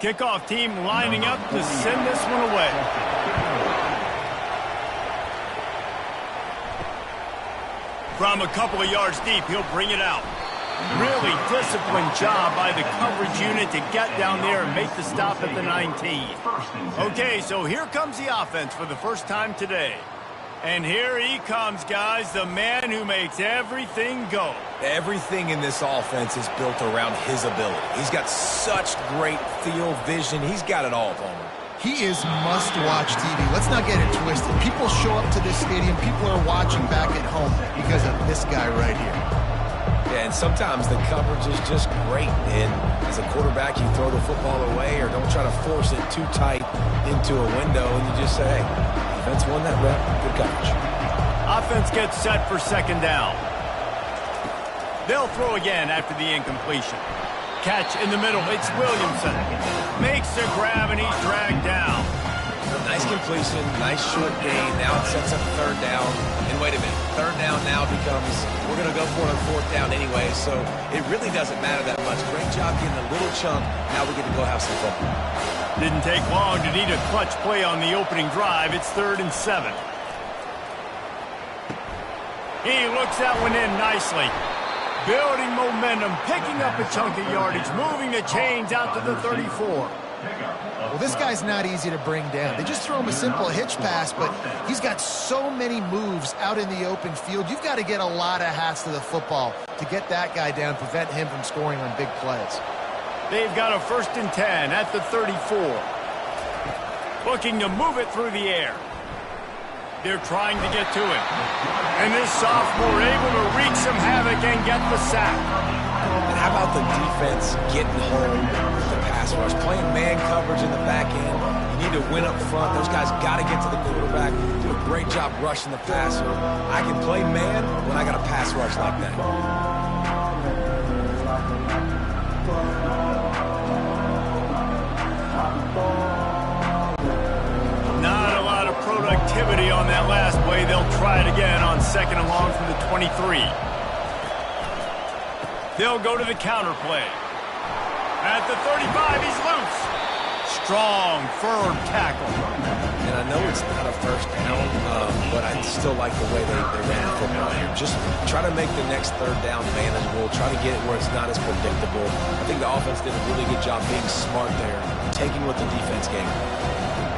Kickoff team lining up to send this one away. From a couple of yards deep, he'll bring it out. Really disciplined job by the coverage unit to get down there and make the stop at the 19. Okay, so here comes the offense for the first time today. And here he comes, guys, the man who makes everything go. Everything in this offense is built around his ability. He's got such great field vision. He's got it all, Palmer. He is must-watch TV. Let's not get it twisted. People show up to this stadium. People are watching back at home because of this guy right here. Yeah, and sometimes the coverage is just great. And as a quarterback, you throw the football away or don't try to force it too tight into a window, and you just say, hey, defense won that rep. Good coverage. Offense gets set for second down. They'll throw again after the incompletion. Catch in the middle. It's Williamson. Makes the grab, and he's dragged down. Nice completion, nice short gain. Now it sets up third down. And wait a minute, third down now becomes, we're going to go for it on fourth down anyway, so it really doesn't matter that much. Great job getting a little chunk. Now we get to go have some fun. Didn't take long to need a clutch play on the opening drive. It's 3rd and 7. He looks that one in nicely. Building momentum, picking up a chunk of yardage, moving the chains out to the 34. Well, this guy's not easy to bring down. They just throw him a simple hitch pass, but he's got so many moves out in the open field. You've got to get a lot of hats to the football to get that guy down, prevent him from scoring on big plays. They've got a 1st and 10 at the 34. Looking to move it through the air. They're trying to get to it. And this sophomore able to wreak some havoc and get the sack. And how about the defense getting home with the pass rush? Playing man coverage in the back end. You need to win up front. Those guys got to get to the quarterback. Do a great job rushing the passer. I can play man when I got a pass rush like that. Not a lot of productivity on that last play. They'll try it again on 2nd and long from the 23. They'll go to the counter play. At the 35, he's loose. Strong, firm tackle. And I know it's not a first down, but I still like the way they ran the football here. Just try to make the next third down manageable. Try to get it where it's not as predictable. I think the offense did a really good job being smart there, taking what the defense gave them.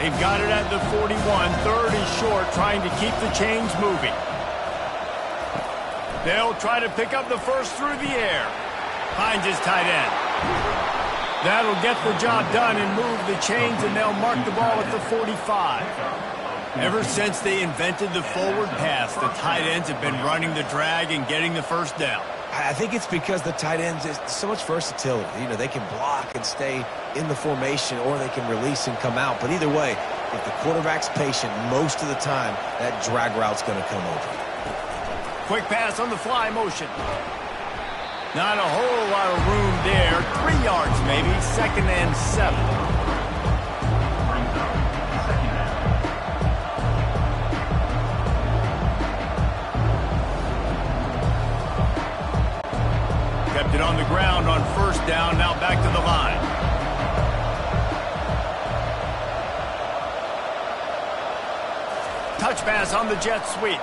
They've got it at the 41, 3rd and short, trying to keep the chains moving. They'll try to pick up the first through the air. Finds his tight end. That'll get the job done and move the chains, and they'll mark the ball at the 45. Ever since they invented the forward pass, the tight ends have been running the drag and getting the first down. I think it's because the tight ends is so much versatility. You know, they can block and stay in the formation, or they can release and come out. But either way, if the quarterback's patient, most of the time, that drag route's going to come over. Quick pass on the fly motion. Not a whole lot of room there. 3 yards maybe. 2nd and 7. Kept it on the ground on 1st down. Now back to the line. Touch pass on the jet sweep.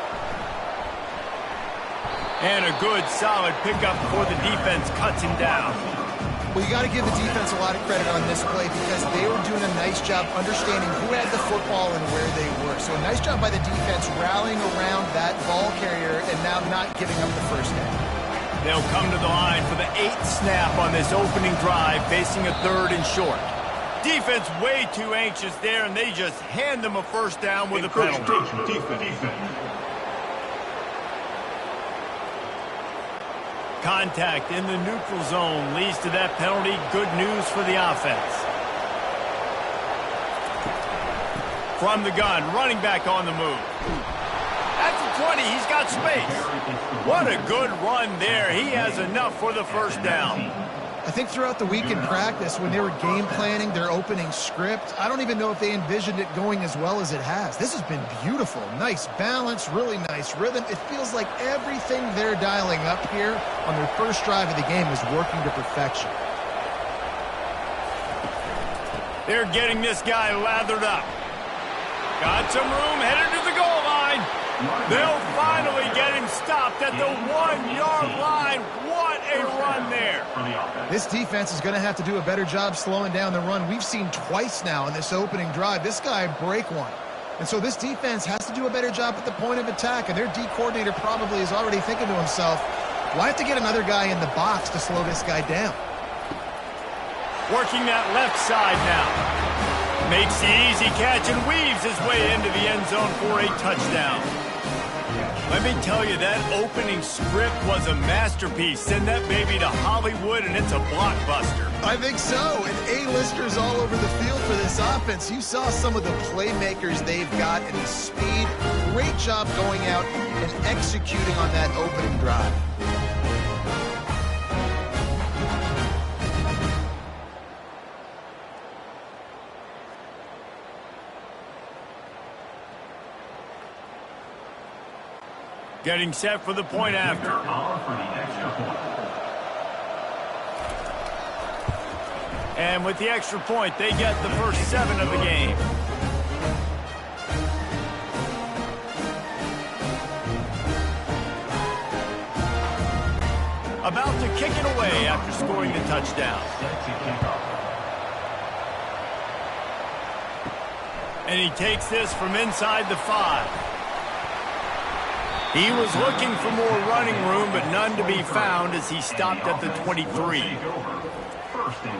And a good, solid pickup before the defense cuts him down. Well, you got to give the defense a lot of credit on this play because they were doing a nice job understanding who had the football and where they were. So a nice job by the defense rallying around that ball carrier and now not giving up the first down. They'll come to the line for the 8th snap on this opening drive, facing a 3rd and short. Defense way too anxious there, and they just hand them a first down with a penalty. Contact in the neutral zone leads to that penalty. Good news for the offense. From the gun, running back on the move. At the 20, he's got space. What a good run there. He has enough for the first down. I think throughout the week in practice, when they were game planning their opening script, I don't even know if they envisioned it going as well as it has. This has been beautiful. Nice balance, really nice rhythm. It feels like everything they're dialing up here on their first drive of the game is working to perfection. They're getting this guy lathered up. Got some room, headed to the goal line. They'll finally get him stopped at the 1-yard line. What a run there. This defense is going to have to do a better job slowing down the run. We've seen twice now in this opening drive this guy break one. And so this defense has to do a better job at the point of attack, and their D coordinator probably is already thinking to himself, well, I have to get another guy in the box to slow this guy down. Working that left side now. Makes the easy catch and weaves his way into the end zone for a touchdown. Let me tell you, that opening script was a masterpiece. Send that baby to Hollywood and it's a blockbuster. I think so, and A-listers all over the field for this offense. You saw some of the playmakers they've got and the speed. Great job going out and executing on that opening drive. Getting set for the point after. And with the extra point, they get the first 7 of the game. About to kick it away after scoring the touchdown. And he takes this from inside the 5. He was looking for more running room, but none to be found as he stopped at the 23.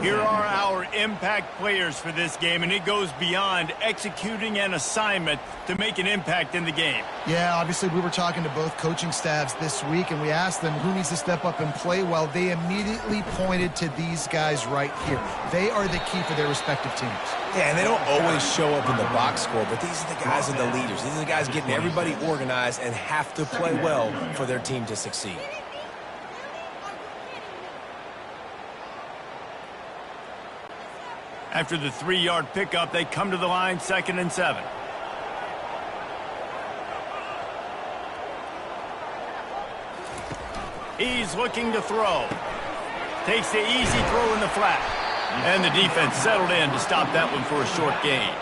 Here are our impact players for this game, and it goes beyond executing an assignment to make an impact in the game. Yeah, obviously we were talking to both coaching staffs this week, and we asked them who needs to step up and play well. They immediately pointed to these guys right here. They are the key for their respective teams. Yeah, and they don't always show up in the box score, but these are the guys that are the leaders. These are the guys getting everybody organized and have to play well for their team to succeed. After the 3-yard pickup, they come to the line, 2nd and 7. He's looking to throw. Takes the easy throw in the flat. And the defense settled in to stop that one for a short gain.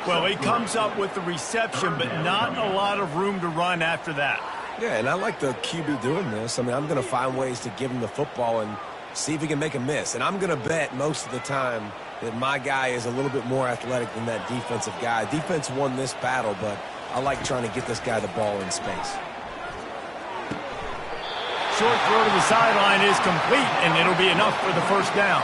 Well, he comes up with the reception, but not a lot of room to run after that. Yeah, and I like the QB doing this. I mean, I'm going to find ways to give him the football and see if he can make a miss. And I'm going to bet most of the time that my guy is a little bit more athletic than that defensive guy. Defense won this battle, but I like trying to get this guy the ball in space. Short throw to the sideline is complete, and it'll be enough for the first down.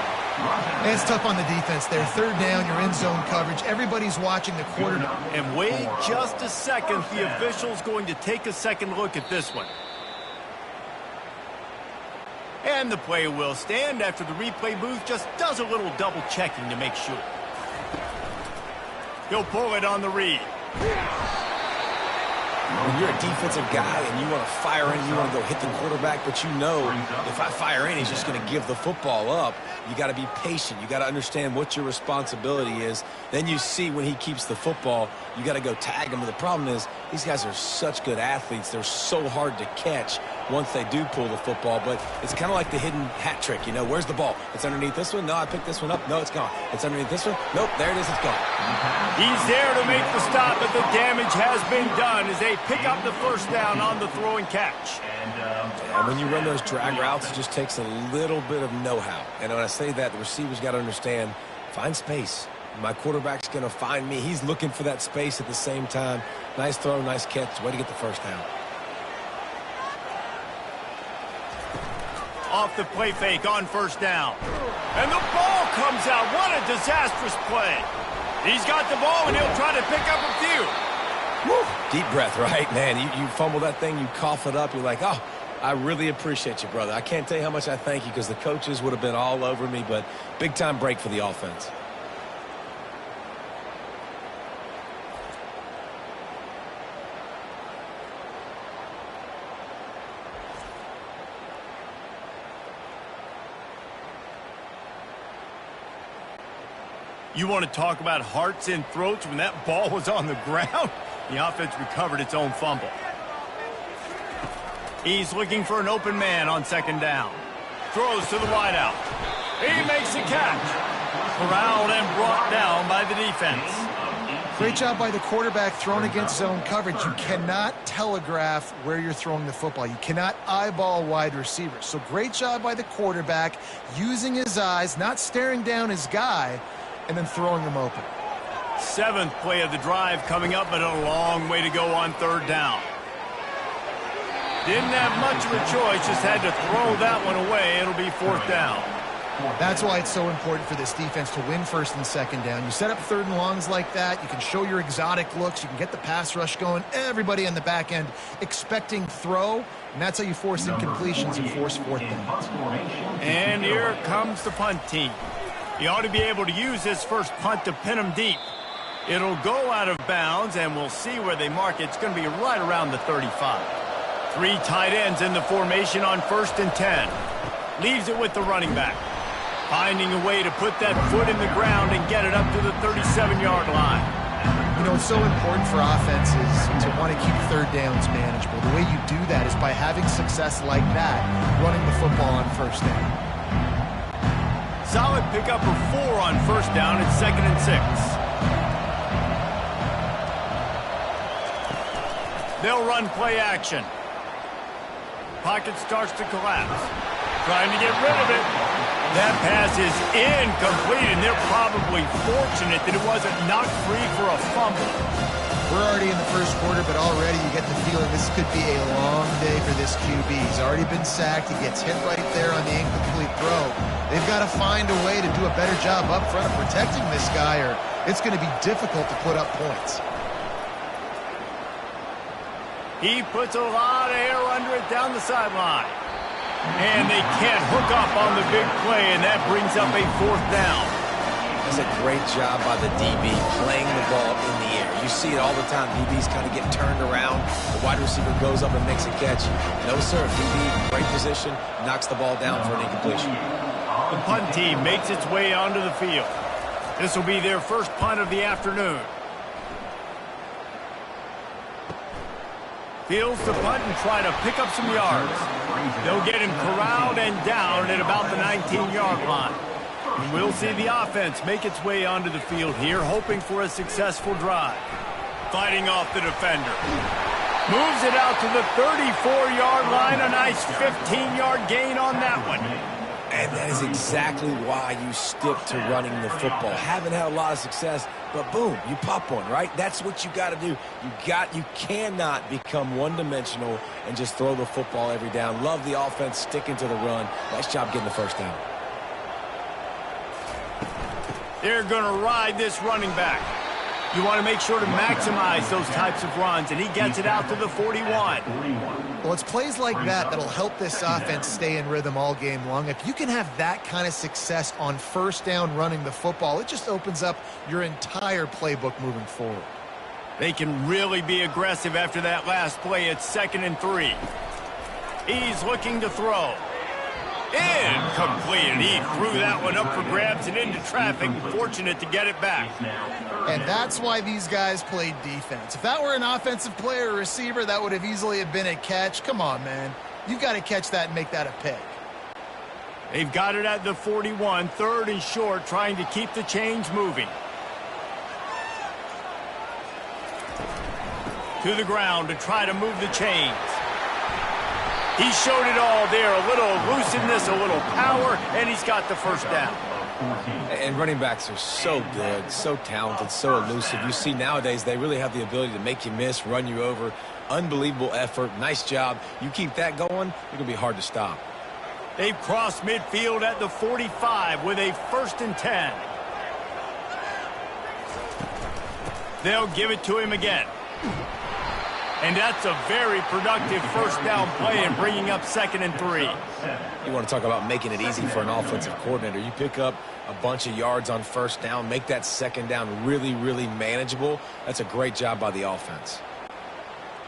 And it's tough on the defense there. 3rd down, you're in zone coverage. Everybody's watching the quarterback. And wait just a second. The official's going to take a second look at this one. And the play will stand after the replay booth just does a little double checking to make sure. He'll pull it on the read. When you're a defensive guy and you want to fire in, you want to go hit the quarterback, but you know if I fire in, he's just going to give the football up. You got to be patient. You got to understand what your responsibility is. Then you see when he keeps the football, you got to go tag him. But the problem is these guys are such good athletes. They're so hard to catch once they do pull the football. But it's kind of like the hidden hat trick. You know, where's the ball? It's underneath this one. No, I picked this one up. No, it's gone. It's underneath this one. Nope, there it is. It's gone. He's there to make the stop, but the damage has been done as they pick up the first down on the throw and catch. And when you run those drag routes, it just takes a little bit of know-how. And when I say that, the receiver's got to understand, find space. My quarterback's going to find me. He's looking for that space at the same time. Nice throw, nice catch. Way to get the first down. Off the play fake on first down. And the ball comes out. What a disastrous play. He's got the ball, and he'll try to pick up a few. Woo. Deep breath, right? Man, you fumble that thing, you cough it up, you're like, oh, I really appreciate you, brother. I can't tell you how much I thank you because the coaches would have been all over me, but big-time break for the offense. You want to talk about hearts and throats when that ball was on the ground? The offense recovered its own fumble. He's looking for an open man on second down. Throws to the wideout. He makes the catch. Corralled and brought down by the defense. Great job by the quarterback thrown against zone coverage. You cannot telegraph where you're throwing the football. You cannot eyeball wide receivers. So great job by the quarterback using his eyes, not staring down his guy, and then throwing him open. 7th play of the drive coming up, but a long way to go on 3rd down. Didn't have much of a choice, just had to throw that one away. It'll be 4th down. That's why it's so important for this defense to win 1st and 2nd down. You set up 3rd and longs like that. You can show your exotic looks. You can get the pass rush going. Everybody on the back end expecting throw, and that's how you force incompletions and force 4th downs. And here comes the punt team. You ought to be able to use this first punt to pin them deep. It'll go out of bounds, and we'll see where they mark it. It's going to be right around the 35. 3 tight ends in the formation on 1st and 10. Leaves it with the running back. Finding a way to put that foot in the ground and get it up to the 37-yard line. You know, it's so important for offenses to want to keep 3rd downs manageable. The way you do that is by having success like that, running the football on 1st down. Solid pickup of 4 on 1st down at 2nd and 6. They'll run play action. Pocket starts to collapse. Trying to get rid of it. That pass is incomplete, and they're probably fortunate that it wasn't knocked free for a fumble. We're already in the 1st quarter, but already you get the feeling this could be a long day for this QB. He's already been sacked. He gets hit right there on the incomplete throw. They've got to find a way to do a better job up front of protecting this guy, or it's going to be difficult to put up points. He puts a lot of air under it down the sideline. And they can't hook up on the big play, and that brings up a 4th down. That's a great job by the DB playing the ball in the air. You see it all the time. DBs kind of get turned around. The wide receiver goes up and makes a catch. No, sir. DB, great position, knocks the ball down for an incompletion. The punt team makes its way onto the field. This will be their first punt of the afternoon. Fields to punt and try to pick up some yards. They'll get him corralled and down at about the 19-yard line. And we'll see the offense make its way onto the field here, hoping for a successful drive. Fighting off the defender. Moves it out to the 34-yard line. A nice 15-yard gain on that one. And that is exactly why you stick to running the football. Haven't had a lot of success, but boom, you pop one, right? That's what you got to do. You cannot become one-dimensional and just throw the football every down. Love the offense sticking to the run. Nice job getting the 1st down. They're going to ride this running back. You want to make sure to maximize those types of runs, and he gets it out to the 41. Well, it's plays like that that'll help this offense stay in rhythm all game long. If you can have that kind of success on 1st down running the football, it just opens up your entire playbook moving forward. They can really be aggressive after that last play at 2nd and 3. He's looking to throw. Incomplete. He threw that one up for grabs and into traffic. Fortunate to get it back. And that's why these guys played defense. If that were an offensive player or receiver, that would have easily have been a catch. Come on, man. You've got to catch that and make that a pick. They've got it at the 41, 3rd and short, trying to keep the chains moving. To the ground to try to move the chains. He showed it all there. A little elusiveness, a little power, and he's got the 1st down. And running backs are so good, so talented, so elusive. You see nowadays they really have the ability to make you miss, run you over. Unbelievable effort. Nice job. You keep that going, you're going to be hard to stop. They've crossed midfield at the 45 with a 1st and 10. They'll give it to him again. And that's a very productive 1st down play and bringing up 2nd and 3. You want to talk about making it easy for an offensive coordinator. You pick up a bunch of yards on 1st down, make that 2nd down really, really manageable. That's a great job by the offense.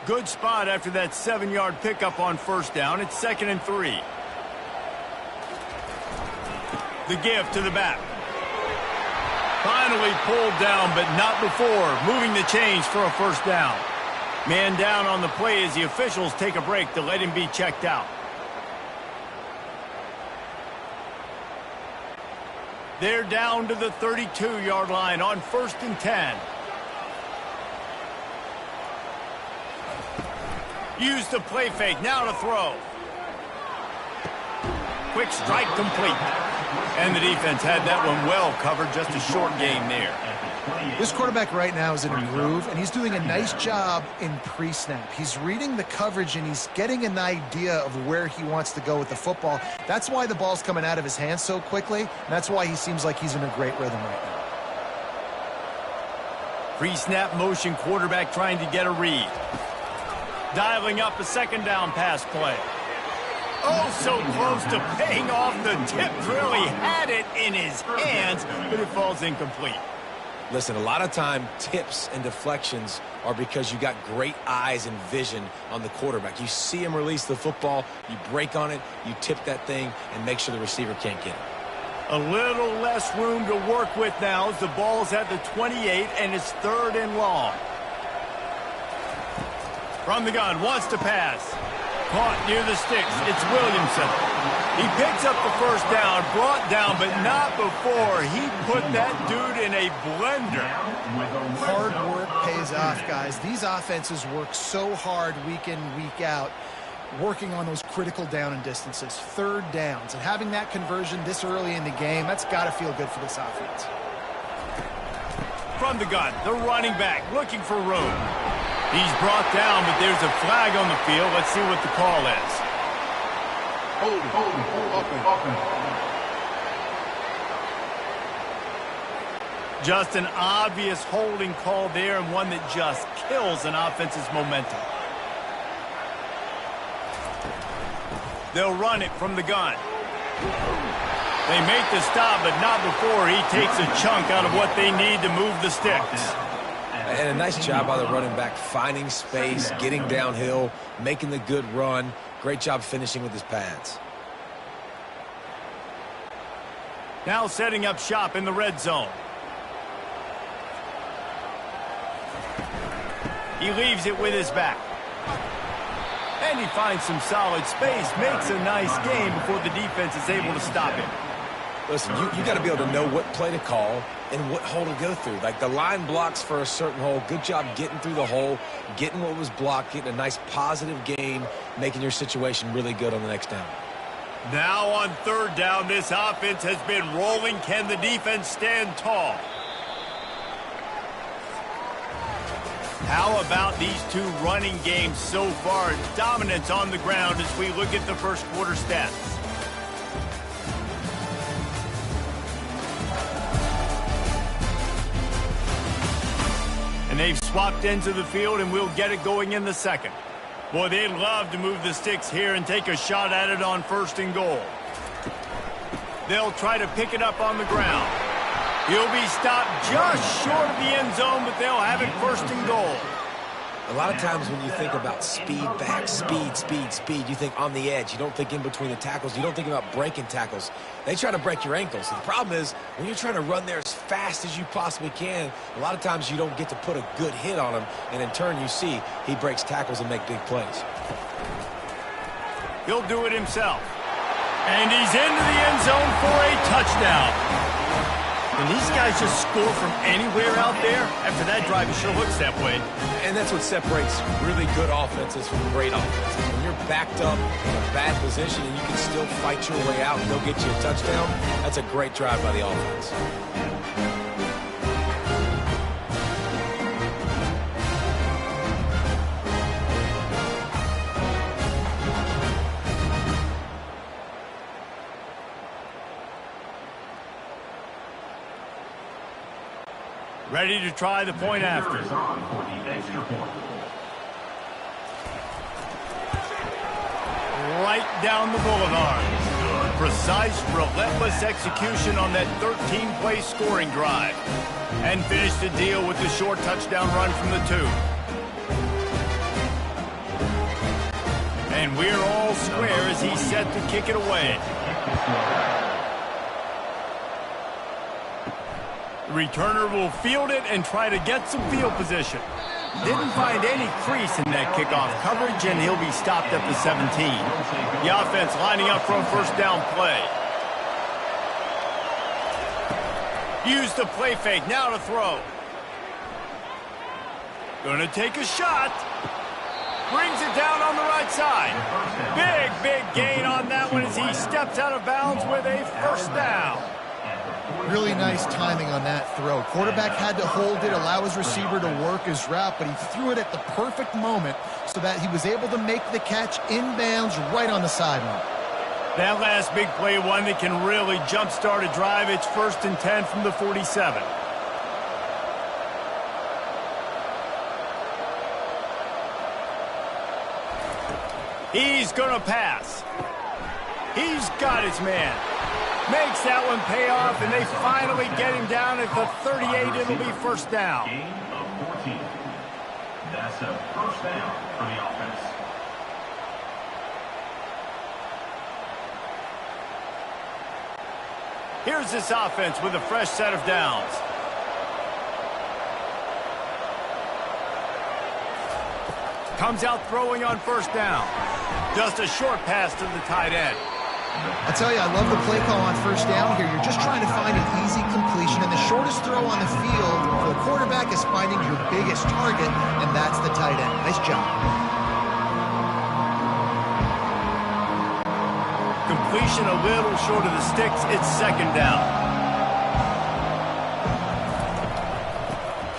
Good spot after that 7-yard pickup on 1st down. It's 2nd and 3. The give to the back. Finally pulled down, but not before. Moving the chains for a 1st down. Man down on the play as the officials take a break to let him be checked out. They're down to the 32-yard line on 1st and 10. Use the play fake. Now to throw. Quick strike complete. And the defense had that one well covered. Just a short game there. This quarterback right now is in a groove, and he's doing a nice job in pre-snap. He's reading the coverage, and he's getting an idea of where he wants to go with the football. That's why the ball's coming out of his hands so quickly, and that's why he seems like he's in a great rhythm right now. Pre-snap motion, quarterback trying to get a read. Dialing up a 2nd down pass play. Oh, so close to paying off. The tip really had it in his hands, but it falls incomplete. Listen, a lot of time tips and deflections are because you got great eyes and vision on the quarterback. You see him release the football, you break on it, you tip that thing, and make sure the receiver can't get it. A little less room to work with now as the ball's at the 28 and it's 3rd and long. From the gun, wants to pass. Caught near the sticks. It's Williamson. He picks up the 1st down, brought down, but not before he put that dude in a blender. Hard work pays off, guys. These offenses work so hard week in, week out, working on those critical down and distances, 3rd downs. And having that conversion this early in the game, that's got to feel good for this offense. From the gun, the running back looking for room. He's brought down, but there's a flag on the field. Let's see what the call is. Hold, open. Just an obvious holding call there, and one that just kills an offense's momentum. They'll run it from the gun. They make the stop, but not before he takes a chunk out of what they need to move the sticks. And a nice job by the running back, finding space, getting downhill, making the good run. Great job finishing with his pads. Now setting up shop in the red zone. He leaves it with his back. And he finds some solid space, makes a nice game before the defense is able to stop him. Listen, you got to be able to know what play to call and what hole to go through. Like the line blocks for a certain hole. Good job getting through the hole, getting what was blocked, getting a nice positive gain, making your situation really good on the next down. Now on 3rd down, this offense has been rolling. Can the defense stand tall? How about these two running games so far? Dominance on the ground as we look at the 1st quarter stats. And they've swapped ends of the field, and we'll get it going in the 2nd. Boy, they'd love to move the sticks here and take a shot at it on 1st and goal. They'll try to pick it up on the ground. He'll be stopped just short of the end zone, but they'll have it 1st and goal. A lot of times when you think about speed back, speed, you think on the edge. You don't think in between the tackles. You don't think about breaking tackles. They try to break your ankles. The problem is when you're trying to run there as fast as you possibly can, a lot of times you don't get to put a good hit on him, and in turn you see he breaks tackles and make big plays. He'll do it himself. And he's into the end zone for a touchdown. Can these guys just score from anywhere out there? After that drive, it sure looks that way. And that's what separates really good offenses from great offenses. When you're backed up in a bad position and you can still fight your way out and they'll get you a touchdown, that's a great drive by the offense. Ready to try the point after. Right down the boulevard. Precise, relentless execution on that 13-play scoring drive. And finish the deal with the short touchdown run from the 2. And we're all square as he's set to kick it away. The returner will field it and try to get some field position. Didn't find any crease in that kickoff coverage, and he'll be stopped at the 17. The offense lining up for a 1st down play. Use the play fake. Now to throw. Gonna take a shot. Brings it down on the right side. Big gain on that one as he steps out of bounds with a first down. Really nice timing on that throw. Quarterback had to hold it, allow his receiver to work his route, but he threw it at the perfect moment so that he was able to make the catch inbounds right on the sideline. That last big play, one that can really jumpstart a drive. It's 1st and 10 from the 47. He's going to pass. He's got his man. Makes that one pay off, and they finally get him down at the 38. It'll be first down. Gain of 14. That's a first down for the offense. Here's this offense with a fresh set of downs. Comes out throwing on first down. Just a short pass to the tight end. I tell you, I love the play call on first down here. You're just trying to find an easy completion, and the shortest throw on the field for the quarterback is finding your biggest target, and that's the tight end. Nice job. Completion a little short of the sticks. It's second down.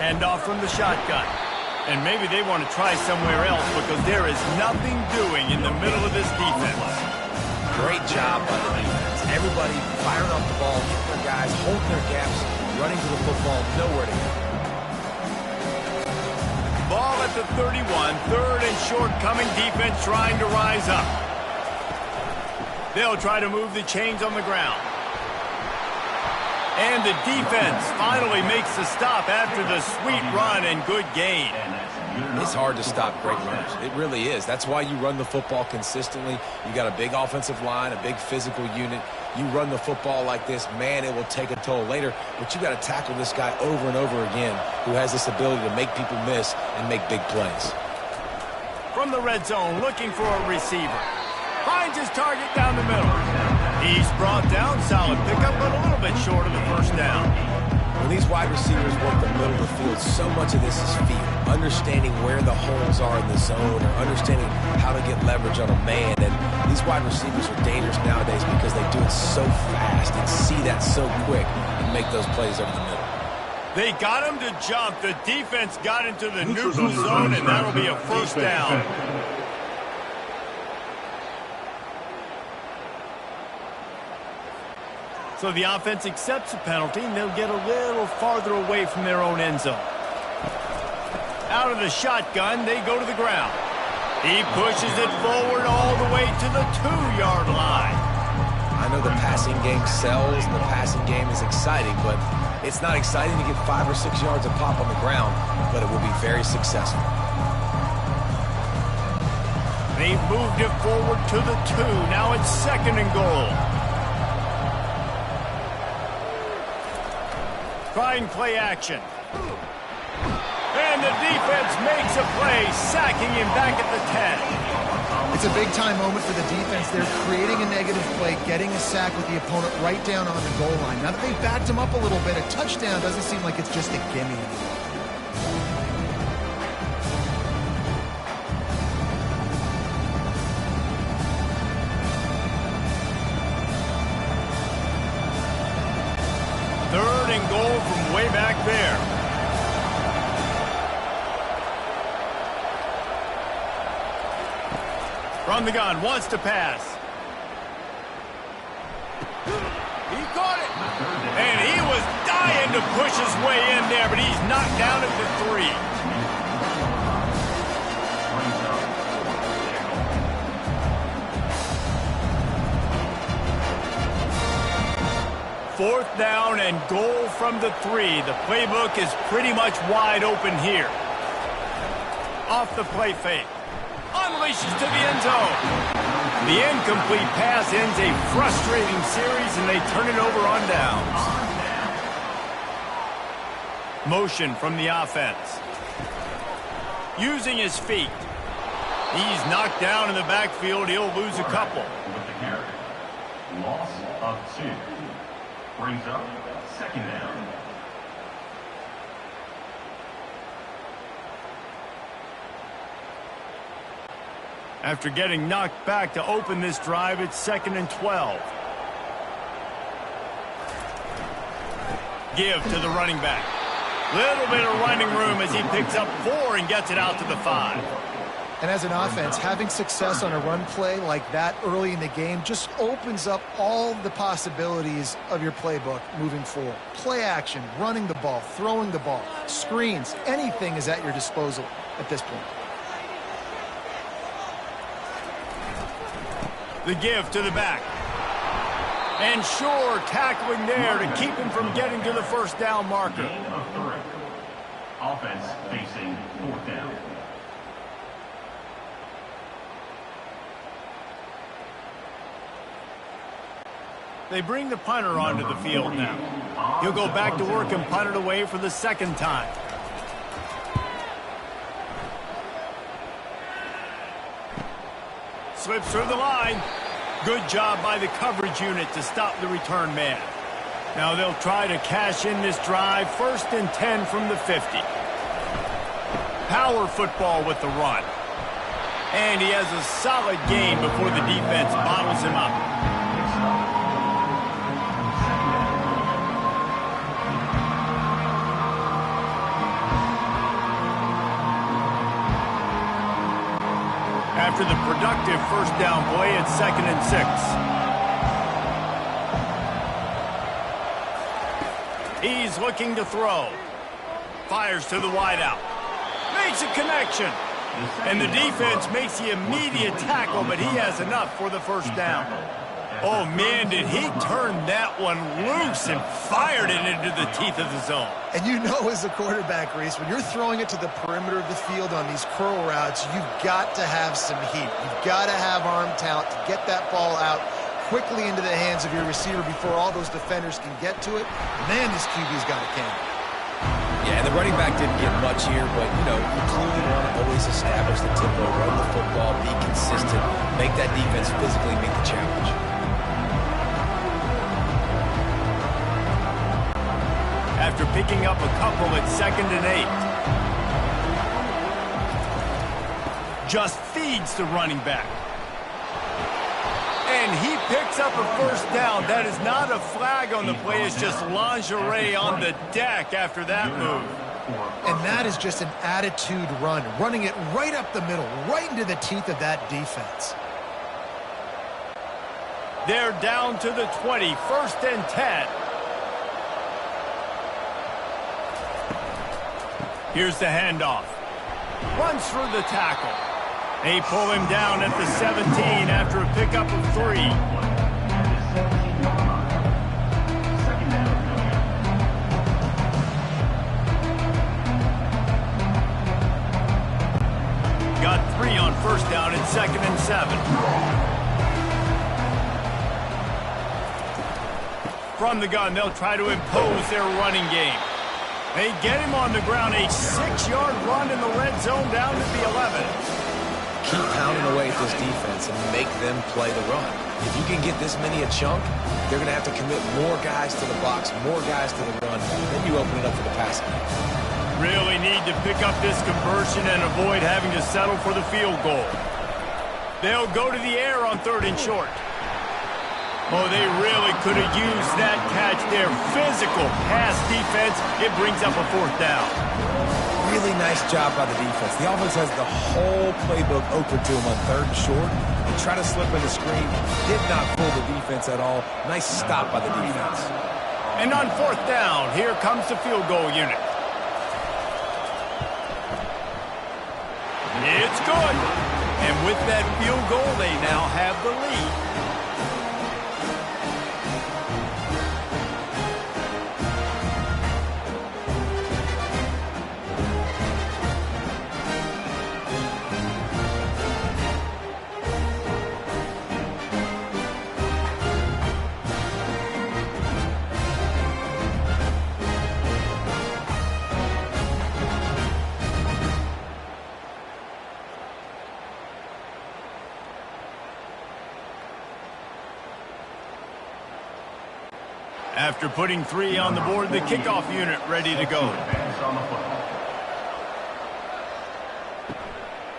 Handoff from the shotgun. And maybe they want to try somewhere else because there is nothing doing in the middle of this defense. Great job by the defense. Everybody firing off the ball, hitting their guys, holding their gaps, running to the football, nowhere to go. Ball at the 31, 3rd and short, coming defense trying to rise up. They'll try to move the chains on the ground. And the defense finally makes the stop after the sweet run and good gain. It's hard to stop great runners. It really is. That's why you run the football consistently. You got a big offensive line, a big physical unit. You run the football like this, man, it will take a toll later. But you got to tackle this guy over and over again who has this ability to make people miss and make big plays. From the red zone, looking for a receiver. Finds his target down the middle. He's brought down, solid pickup, but a little bit short of the first down. When these wide receivers work the middle of the field, so much of this is feel. Understanding where the holes are in the zone or understanding how to get leverage on a man. And these wide receivers are dangerous nowadays because they do it so fast and see that so quick and make those plays over the middle. They got him to jump. The defense got into the neutral zone, and that'll be a first down. So the offense accepts a penalty, and they'll get a little farther away from their own end zone. Out of the shotgun, they go to the ground. He pushes it forward all the way to the 2-yard line. I know the passing game sells, and the passing game is exciting, but it's not exciting to get 5 or 6 yards of pop on the ground, but it will be very successful. They moved it forward to the 2. Now it's 2nd and goal. Trying play action. And the defense makes a play, sacking him back at the 10. It's a big-time moment for the defense. They're creating a negative play, getting a sack with the opponent right down on the goal line. Now that they've backed him up a little bit, a touchdown doesn't seem like it's just a gimme anymore. Goal from way back there. From the gun, wants to pass. He caught it. And he was dying to push his way in there, but he's knocked down at the 3. Fourth down and goal from the 3. The playbook is pretty much wide open here. Off the play fake. Unleashes to the end zone. The incomplete pass ends a frustrating series, and they turn it over on downs. Motion from the offense. Using his feet. He's knocked down in the backfield. He'll lose a couple. Loss of 2. Brings up second down. After getting knocked back to open this drive, it's 2nd and 12. Give to the running back. Little bit of running room as he picks up 4 and gets it out to the 5. And as an offense, having success on a run play like that early in the game just opens up all the possibilities of your playbook moving forward. Play action, running the ball, throwing the ball, screens, anything is at your disposal at this point. The give to the back. And sure, tackling there to keep him from getting to the first down marker. Gain of 3. Offense facing 4th down. They bring the punter onto the field now. He'll go back to work and punt it away for the 2nd time. Slips through the line. Good job by the coverage unit to stop the return man. Now they'll try to cash in this drive. 1st and 10 from the 50. Power football with the run. And he has a solid gain before the defense bottles him up. After the productive first down play, it's 2nd and 6. He's looking to throw. Fires to the wideout. Makes a connection. And the defense makes the immediate tackle, but he has enough for the first down. Oh, man, did he turn that one loose and fired it into the teeth of the zone. And you know as a quarterback, Reese, when you're throwing it to the perimeter of the field on these curl routes, you've got to have some heat. You've got to have arm talent to get that ball out quickly into the hands of your receiver before all those defenders can get to it. Man, this QB's got a cannon. Yeah, the running back didn't get much here, but, you know, you clearly want to always establish the tempo, run the football, be consistent, make that defense physically meet the challenge. After picking up a couple at 2nd and 8. Just feeds the running back. And he picks up a first down. That is not a flag on the play. It's just lingerie on the deck after that move. And that is just an attitude run, running it right up the middle, right into the teeth of that defense. They're down to the 20, 1st and 10. Here's the handoff. Runs through the tackle. They pull him down at the 17 after a pickup of 3. Got 3 on first down at 2nd and 7. From the gun, they'll try to impose their running game. They get him on the ground, a 6-yard run in the red zone down to the 11. Keep pounding away at this defense and make them play the run. If you can get this many a chunk, they're going to have to commit more guys to the box, more guys to the run. Then you open it up for the passing game. Really need to pick up this conversion and avoid having to settle for the field goal. They'll go to the air on 3rd and short. Oh, they really could have used that catch there. Physical pass defense. It brings up a 4th down. Really nice job by the defense. The offense has the whole playbook open to him on 3rd and short. They try to slip in the screen. Did not fool the defense at all. Nice stop by the defense. And on 4th down, here comes the field goal unit. It's good. And with that field goal, they now have the lead. After putting 3 on the board, the kickoff unit ready to go.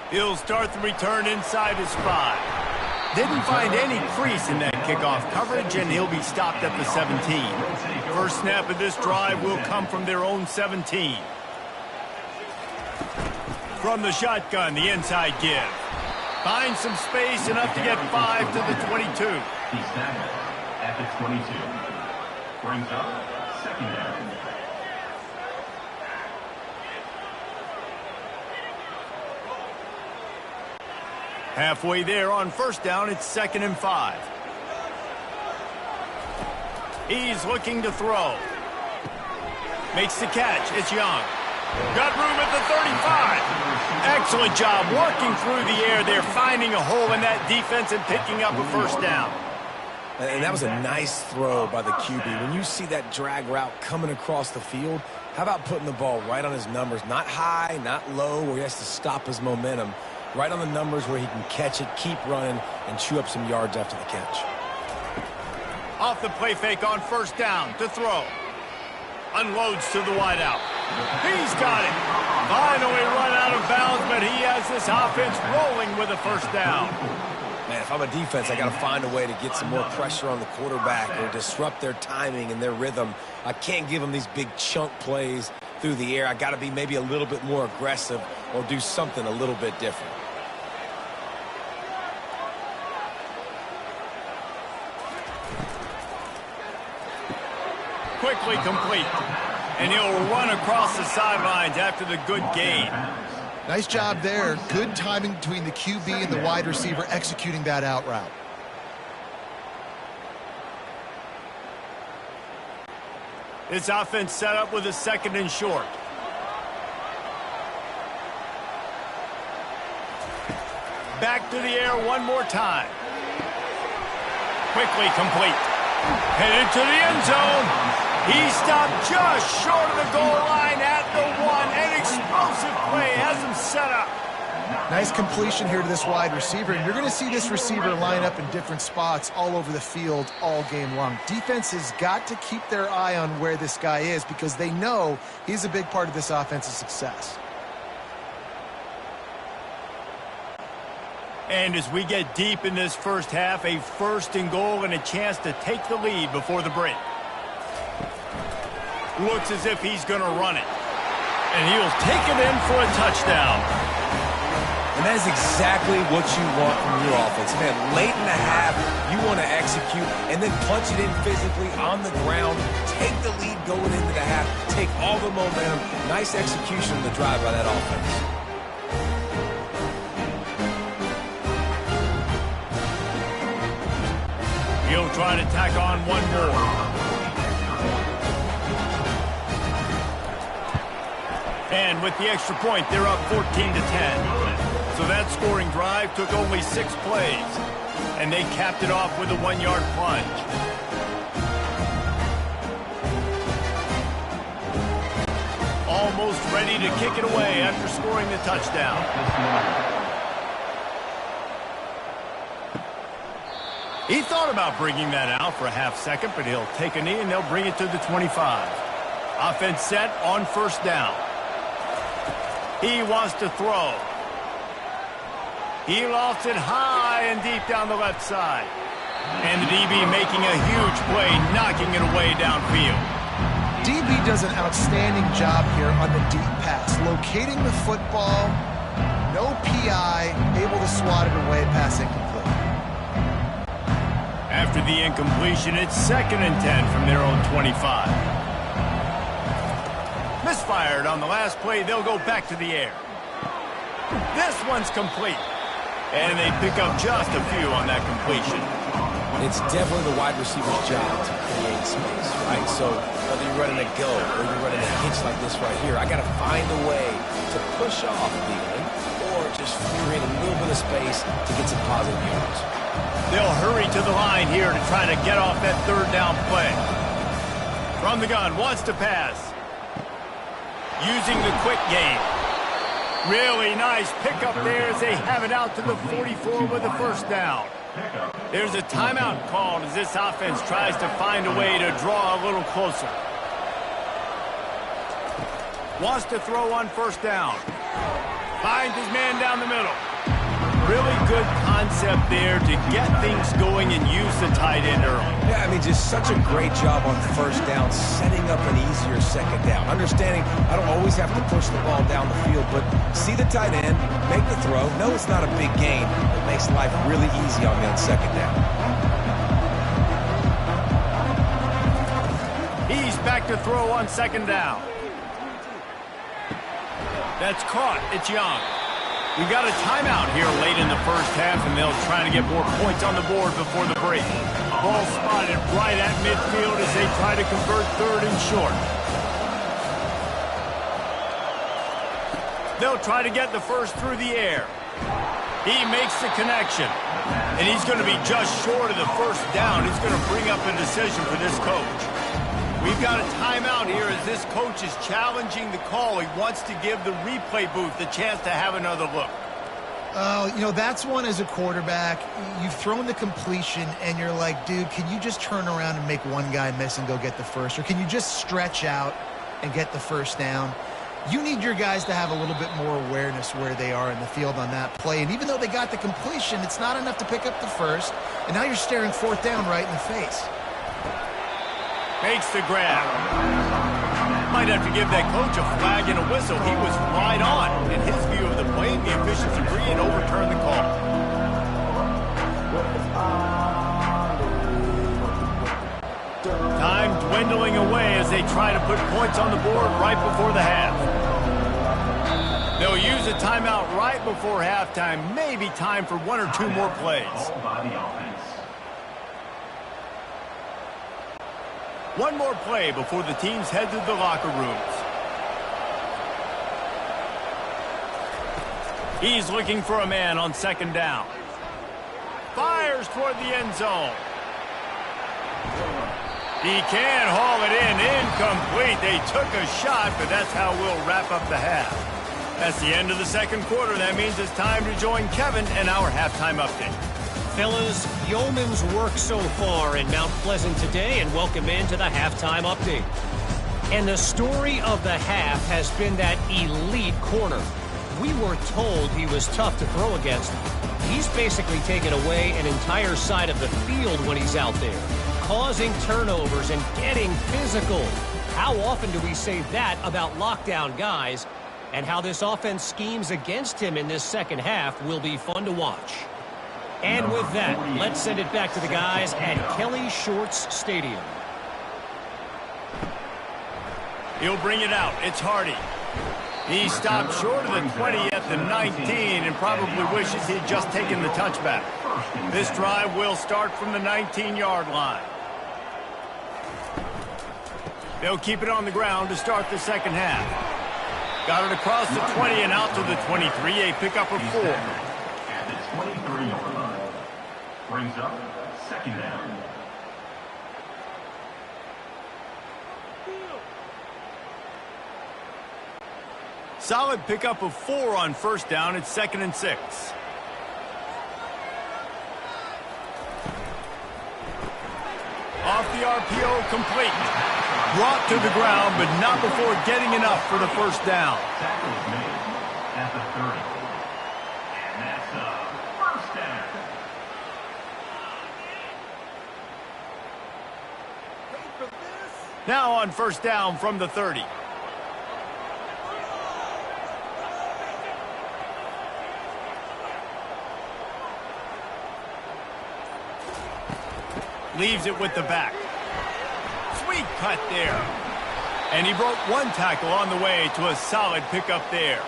He'll start the return inside his 5. Didn't find any crease in that kickoff coverage, and he'll be stopped at the 17. First snap of this drive will come from their own 17. From the shotgun, the inside give. Finds some space, enough to get 5 to the 22. He's stagnant at the 22. Brings up second down. Halfway there on first down, it's 2nd and 5. He's looking to throw. Makes the catch. It's Young. Got room at the 35. Excellent job working through the air there, finding a hole in that defense and picking up a first down. And that was a nice throw by the QB. When you see that drag route coming across the field, how about putting the ball right on his numbers? Not high, not low, where he has to stop his momentum. Right on the numbers where he can catch it, keep running, and chew up some yards after the catch. Off the play fake on first down to throw. Unloads to the wideout. He's got it. Finally run out of bounds, but he has this offense rolling with a first down. Man, if I'm a defense, I got to find a way to get some more pressure on the quarterback or disrupt their timing and their rhythm. I can't give them these big chunk plays through the air. I got to be maybe a little bit more aggressive or do something a little bit different. Quickly complete. And he'll run across the sidelines after the good gain. Nice job there. Good timing between the QB and the wide receiver executing that out route. This offense set up with a 2nd and short. Back to the air one more time. Quickly complete. Headed to the end zone. He stopped just short of the goal line at the 1. An explosive play has him set up. Nice completion here to this wide receiver. And you're going to see this receiver line up in different spots all over the field all game long. Defense has got to keep their eye on where this guy is because they know he's a big part of this offense's success. And as we get deep in this first half, a 1st and goal and a chance to take the lead before the break. Looks as if he's going to run it. And he'll take it in for a touchdown. And that is exactly what you want from your offense. Man, late in the half, you want to execute and then punch it in physically on the ground. Take the lead going into the half. Take all the momentum. Nice execution on the drive by that offense. He'll try to tack on one more. And with the extra point, they're up 14 to 10. So that scoring drive took only 6 plays. And they capped it off with a 1-yard plunge. Almost ready to kick it away after scoring the touchdown. He thought about bringing that out for a half second, but he'll take a knee and they'll bring it to the 25. Offense set on first down. He wants to throw. He lofts it high and deep down the left side. And the DB making a huge play, knocking it away downfield. DB does an outstanding job here on the deep pass, locating the football, no PI, able to swat it away, pass incomplete. After the incompletion, it's 2nd and 10 from their own 25. Misfired on the last play, they'll go back to the air. This one's complete. And they pick up just a few on that completion. It's definitely the wide receiver's job to create space, right? So whether you're running a go or you're running a hitch like this right here, I got to find a way to push off legally or just create a little bit of space to get some positive yards. They'll hurry to the line here to try to get off that 3rd down play. From the gun, wants to pass. Using the quick game. Really nice pickup there as they have it out to the 44 with the first down. There's a timeout called as this offense tries to find a way to draw a little closer. Wants to throw on first down. Finds his man down the middle. Really good concept there to get things going and use the tight end early. Yeah, I mean, just such a great job on first down, setting up an easier second down. Understanding I don't always have to push the ball down the field, but see the tight end, make the throw. No, it's not a big gain. It makes life really easy on me on second down. He's back to throw on second down. That's caught. It's Young. We've got a timeout here late in the first half, and they'll try to get more points on the board before the break. Ball spotted right at midfield as they try to convert third and short. They'll try to get the first through the air. He makes the connection, and he's going to be just short of the first down. It's going to bring up a decision for this coach. We've got a timeout here as this coach is challenging the call. He wants to give the replay booth the chance to have another look. Oh, you know, that's one as a quarterback. You've thrown the completion, and you're like, dude, can you just turn around and make one guy miss and go get the first? Or can you just stretch out and get the first down? You need your guys to have a little bit more awareness where they are in the field on that play. And even though they got the completion, it's not enough to pick up the first. And now you're staring fourth down right in the face. Makes the grab. Might have to give that coach a flag and a whistle. He was right on in his view of the play. The officials agree and overturn the call. Time dwindling away as they try to put points on the board right before the half. They'll use a timeout right before halftime. Maybe time for one or two more plays. One more play before the teams head to the locker rooms. He's looking for a man on second down. Fires toward the end zone. He can haul it in. Incomplete. They took a shot, but that's how we'll wrap up the half. That's the end of the second quarter. That means it's time to join Kevin and our halftime update. Fellas, yeoman's work so far in Mount Pleasant today, and welcome into the halftime update. And the story of the half has been that elite corner. We were told he was tough to throw against. He's basically taken away an entire side of the field when he's out there, causing turnovers and getting physical. How often do we say that about lockdown guys? And how this offense schemes against him in this second half will be fun to watch. And with that, let's send it back to the guys at Kelly Shorts Stadium. He'll bring it out. It's Hardy. He stopped short of the 20 at the 19 and probably wishes he'd just taken the touchback. This drive will start from the 19-yard line. They'll keep it on the ground to start the second half. Got it across the 20 and out to the 23, a pickup of 4. At the 23-yard line. Brings up second down. Solid pickup of 4 on first down. It's 2nd and 6. Off the RPO, complete. Brought to the ground, but not before getting enough for the first down. Tackle is made at the 30. And that's a first down. Now on first down from the 30. Leaves it with the back. Sweet cut there. And he broke one tackle on the way to a solid pickup there.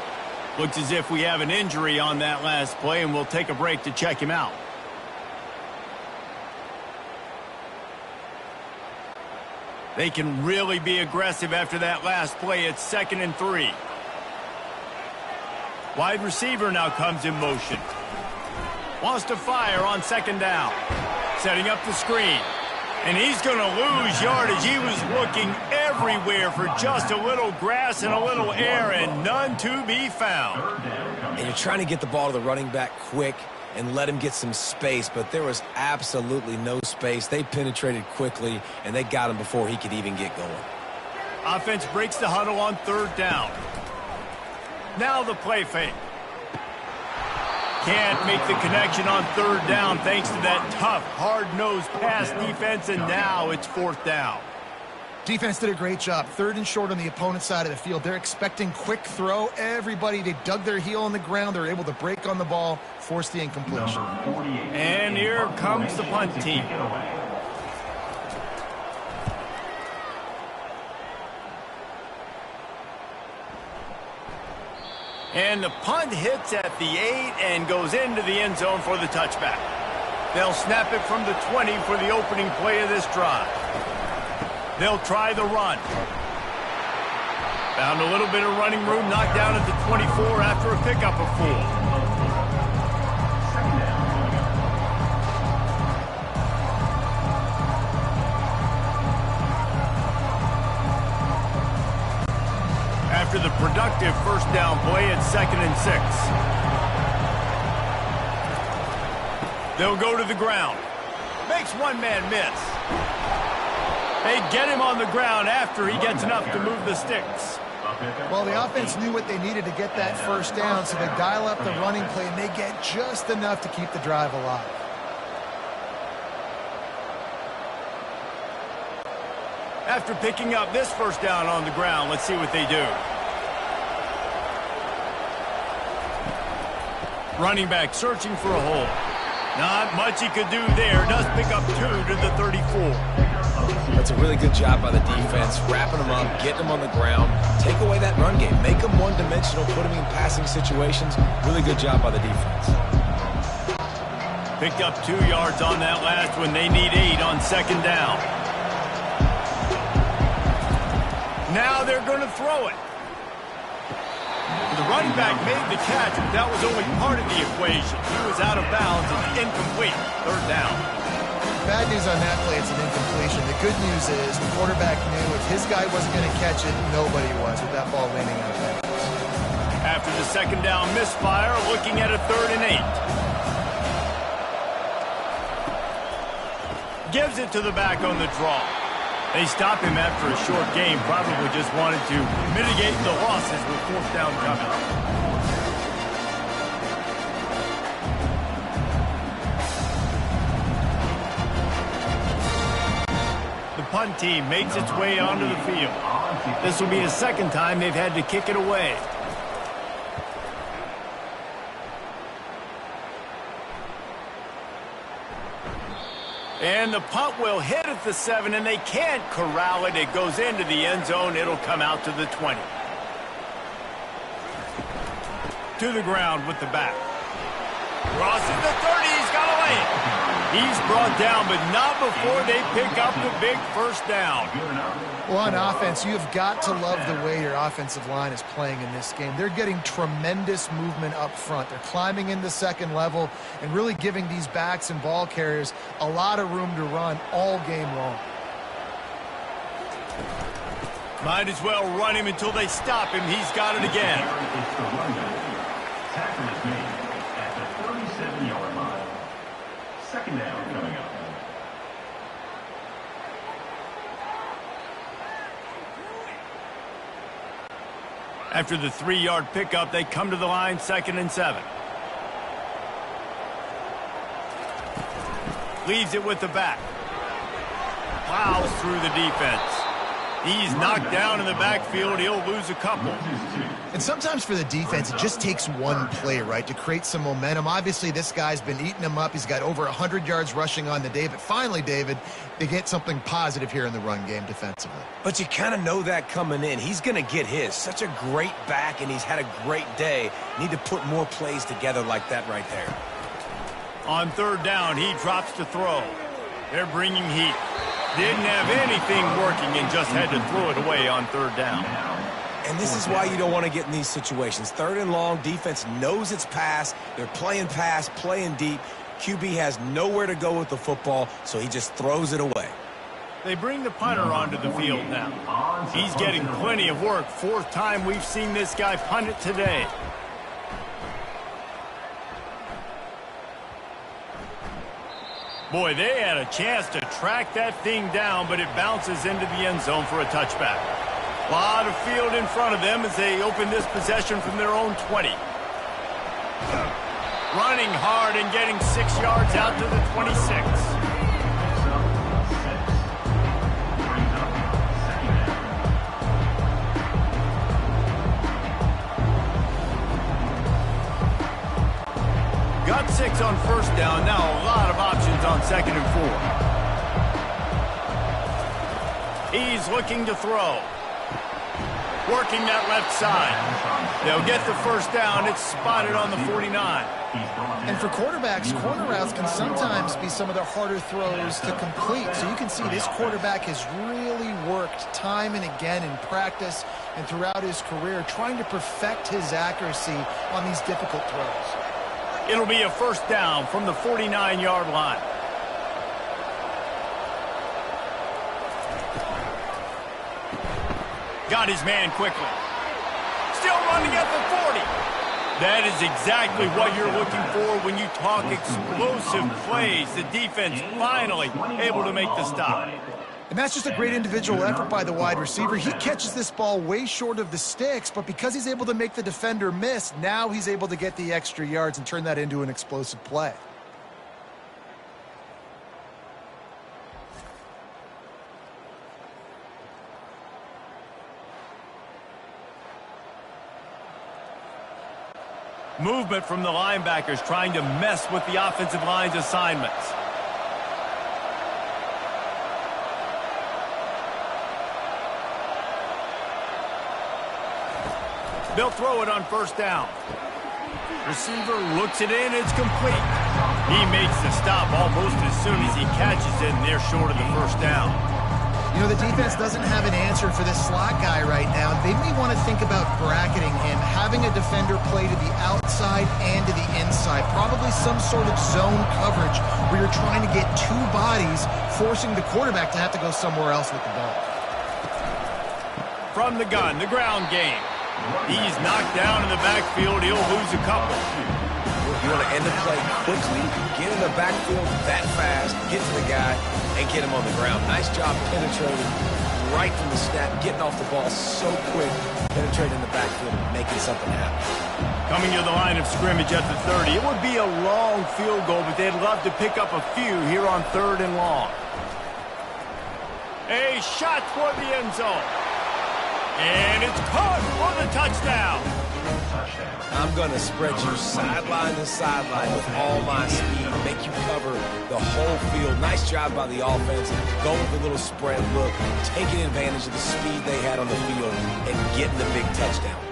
Looks as if we have an injury on that last play, and we'll take a break to check him out. They can really be aggressive after that last play. It's 2nd and 3. Wide receiver now comes in motion. Wants to fire on second down. Setting up the screen. And he's going to lose yardage. He was looking everywhere for just a little grass and a little air, and none to be found. And you're trying to get the ball to the running back quick, and let him get some space, but there was absolutely no space. They penetrated quickly, and they got him before he could even get going. Offense breaks the huddle on 3rd down. Now the play fake. Can't make the connection on 3rd down thanks to that tough, hard-nosed pass defense, and now it's 4th down. Defense did a great job. 3rd and short on the opponent's side of the field. They're expecting quick throw. Everybody, they dug their heel on the ground. They're able to break on the ball, force the incompletion. And here comes the punt team. And the punt hits at the 8 and goes into the end zone for the touchback. They'll snap it from the 20 for the opening play of this drive. They'll try the run. Found a little bit of running room, knocked down at the 24 after a pickup of 4. After the productive 1st down play, it's 2nd and 6. They'll go to the ground. Makes one man miss. They get him on the ground after he gets enough to move the sticks. Well, the offense knew what they needed to get that 1st down, so they dial up the running play, and they get just enough to keep the drive alive. After picking up this 1st down on the ground, let's see what they do. Running back searching for a hole. Not much he could do there. Does pick up 2 to the 34. That's a really good job by the defense, wrapping them up, getting them on the ground, take away that run game, make them one-dimensional, put them in passing situations. Really good job by the defense. Picked up 2 yards on that last one. They need 8 on 2nd down. Now they're going to throw it. The running back made the catch, but that was only part of the equation. He was out of bounds and incomplete. 3rd down. Bad news on that play, it's an incompletion. The good news is the quarterback knew if his guy wasn't going to catch it, nobody was with that ball landing out of bounds. After the 2nd down misfire, looking at a 3rd and 8. Gives it to the back on the draw. They stop him after a short game, probably just wanted to mitigate the losses with 4th down coming. The punt team makes its way onto the field. This will be the 2nd time they've had to kick it away. And the punt will hit at the 7, and they can't corral it. It goes into the end zone. It'll come out to the 20. To the ground with the back. Crossing the 30. He's got to lay it. He's brought down, but not before they pick up the big 1st down. Well, on offense, you've got to love the way your offensive line is playing in this game. They're getting tremendous movement up front. They're climbing into 2nd level and really giving these backs and ball carriers a lot of room to run all game long. Might as well run him until they stop him. He's got it again. Tackle is made at the 37-yard line. 2nd down coming up. After the 3-yard pickup, they come to the line, 2nd and 7. Leaves it with the back. Plows through the defense. He's knocked down in the backfield. He'll lose a couple. And sometimes for the defense, it just takes one play, right, to create some momentum. Obviously, this guy's been eating him up. He's got over 100 yards rushing on the day. But finally, David, they get something positive here in the run game defensively. But you kind of know that coming in. He's going to get his. Such a great back, and he's had a great day. Need to put more plays together like that right there. On 3rd down, he drops to throw. They're bringing heat. Didn't have anything working and just had to throw it away on 3rd down. And this is why you don't want to get in these situations. 3rd and long, defense knows it's pass. They're playing pass, playing deep. QB has nowhere to go with the football, so he just throws it away. They bring the punter onto the field now. He's getting plenty of work. 4th time we've seen this guy punt it today. Boy, they had a chance to track that thing down, but it bounces into the end zone for a touchback. A lot of field in front of them as they open this possession from their own 20. Running hard and getting 6 yards out to the 26. Got 6 on first down. Now a lot of options on 2nd and 4. He's looking to throw. Working that left side. They'll get the first down. It's spotted on the 49. And for quarterbacks, corner routes can sometimes be some of the harder throws to complete. So you can see this quarterback has really worked time and again in practice and throughout his career trying to perfect his accuracy on these difficult throws. It'll be a first down from the 49-yard line. Got his man quickly. Still running at the 40. That is exactly what you're looking for when you talk explosive plays. The defense finally able to make the stop. And that's just a great individual effort by the wide receiver. He catches this ball way short of the sticks, but because he's able to make the defender miss, now he's able to get the extra yards and turn that into an explosive play. Movement from the linebackers trying to mess with the offensive line's assignments. They'll throw it on first down. Receiver looks it in. It's complete. He makes the stop almost as soon as he catches it, and they're short of the first down. You know, the defense doesn't have an answer for this slot guy right now. They may want to think about bracketing him, having a defender play to the outside and to the inside. Probably some sort of zone coverage where you're trying to get two bodies, forcing the quarterback to have to go somewhere else with the ball. From the gun, the ground game. He's knocked down in the backfield. He'll lose a couple. You want to end the play quickly, get in the backfield that fast, get to the guy, and get him on the ground. Nice job penetrating right from the snap, getting off the ball so quick, penetrating the backfield and making something happen. Coming to the line of scrimmage at the 30. It would be a long field goal, but they'd love to pick up a few here on 3rd and long. A shot toward the end zone. And it's caught for the touchdown. I'm going to spread you sideline to sideline with all my speed, make you cover the whole field. Nice job by the offense, going with a little spread look, taking advantage of the speed they had on the field, and getting the big touchdown.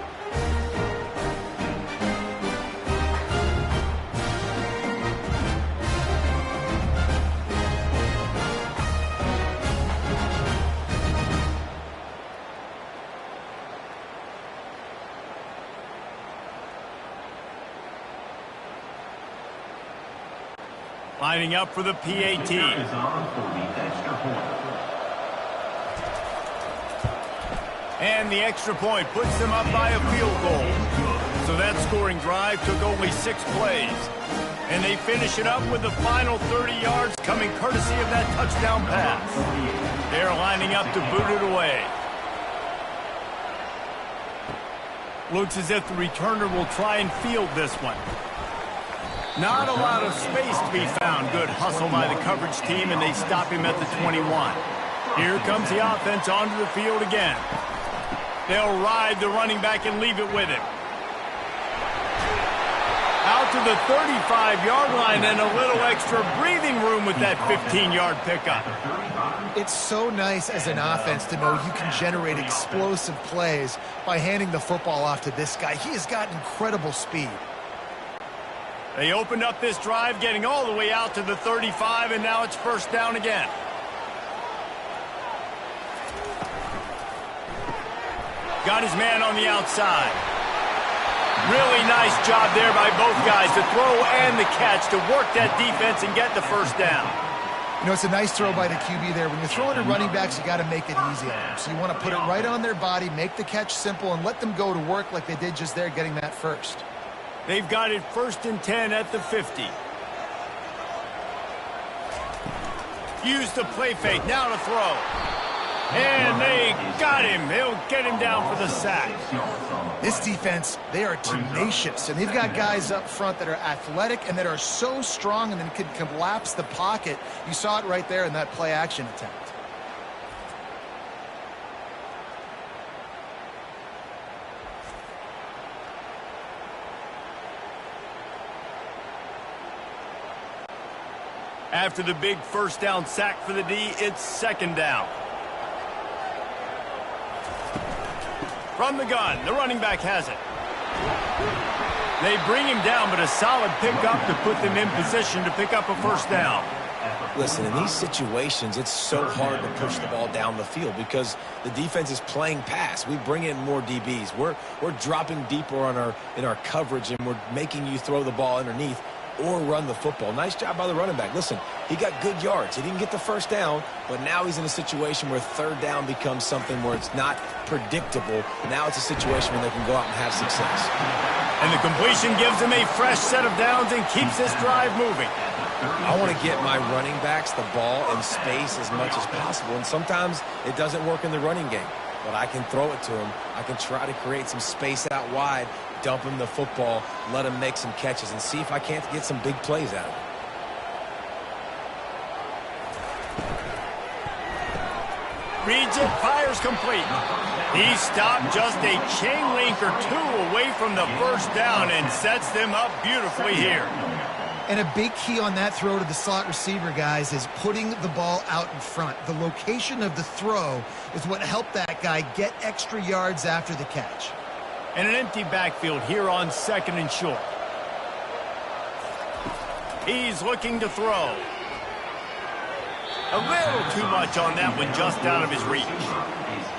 Lining up for the PAT. And the extra point puts them up by a field goal. So that scoring drive took only 6 plays. And they finish it up with the final 30 yards coming courtesy of that touchdown pass. They're lining up to boot it away. Looks as if the returner will try and field this one. Not a lot of space to be found. Good hustle by the coverage team, and they stop him at the 21. Here comes the offense onto the field again. They'll ride the running back and leave it with him. Out to the 35-yard line and a little extra breathing room with that 15-yard pickup. It's so nice as an offense to know you can generate explosive plays by handing the football off to this guy. He has got incredible speed. They opened up this drive, getting all the way out to the 35, and now it's first down again. Got his man on the outside. Really nice job there by both guys, the throw and the catch to work that defense and get the first down. You know, it's a nice throw by the QB there. When you're throwing to running backs, you got to make it easy on them. So you want to put it right on their body, make the catch simple, and let them go to work like they did just there, getting that first. They've got it 1st and 10 at the 50. Use the play fake. Now to throw. And they got him. They'll get him down for the sack. This defense, they are tenacious, and they've got guys up front that are athletic and that are so strong and then can collapse the pocket. You saw it right there in that play-action attempt. After the big first down sack for the D, it's second down. From the gun, the running back has it. They bring him down, but a solid pickup to put them in position to pick up a first down. Listen, in these situations, it's so hard to push the ball down the field because the defense is playing pass. We bring in more DBs. We're dropping deeper in our coverage, and we're making you throw the ball underneath or run the football. Nice job by the running back. Listen, he got good yards. He didn't get the first down, but now he's in a situation where third down becomes something where it's not predictable. Now it's a situation where they can go out and have success. And the completion gives them a fresh set of downs and keeps this drive moving. I want to get my running backs the ball in space as much as possible, and sometimes it doesn't work in the running game, but I can throw it to him. I can try to create some space out wide, dump him the football, let him make some catches, and see if I can't get some big plays out of him. Reads it, fires complete. He stopped just a chain link or two away from the first down and sets them up beautifully here. And a big key on that throw to the slot receiver, guys, is putting the ball out in front. The location of the throw is what helped that guy get extra yards after the catch. And an empty backfield here on second and short. He's looking to throw. A little too much on that one, just out of his reach.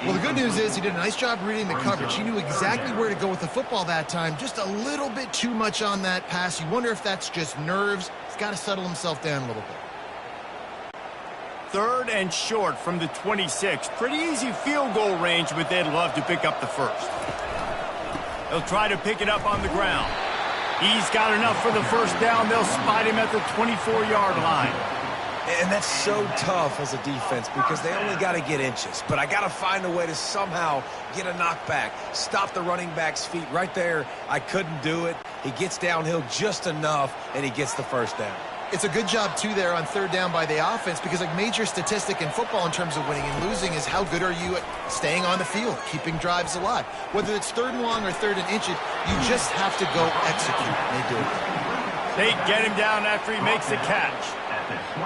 Well, the good news is he did a nice job reading the coverage. He knew exactly where to go with the football that time. Just a little bit too much on that pass. You wonder if that's just nerves. He's got to settle himself down a little bit. Third and short from the 26. Pretty easy field goal range, but they'd love to pick up the first. They'll try to pick it up on the ground. He's got enough for the first down. They'll spot him at the 24-yard line. And that's so tough as a defense because they only got to get inches. But I got to find a way to somehow get a knockback, stop the running back's feet. Right there, I couldn't do it. He gets downhill just enough, and he gets the first down. It's a good job, too, there on third down by the offense because a major statistic in football in terms of winning and losing is how good are you at staying on the field, keeping drives alive. Whether it's third and long or third and inches, you just have to go execute. They do it. They get him down after he makes the catch.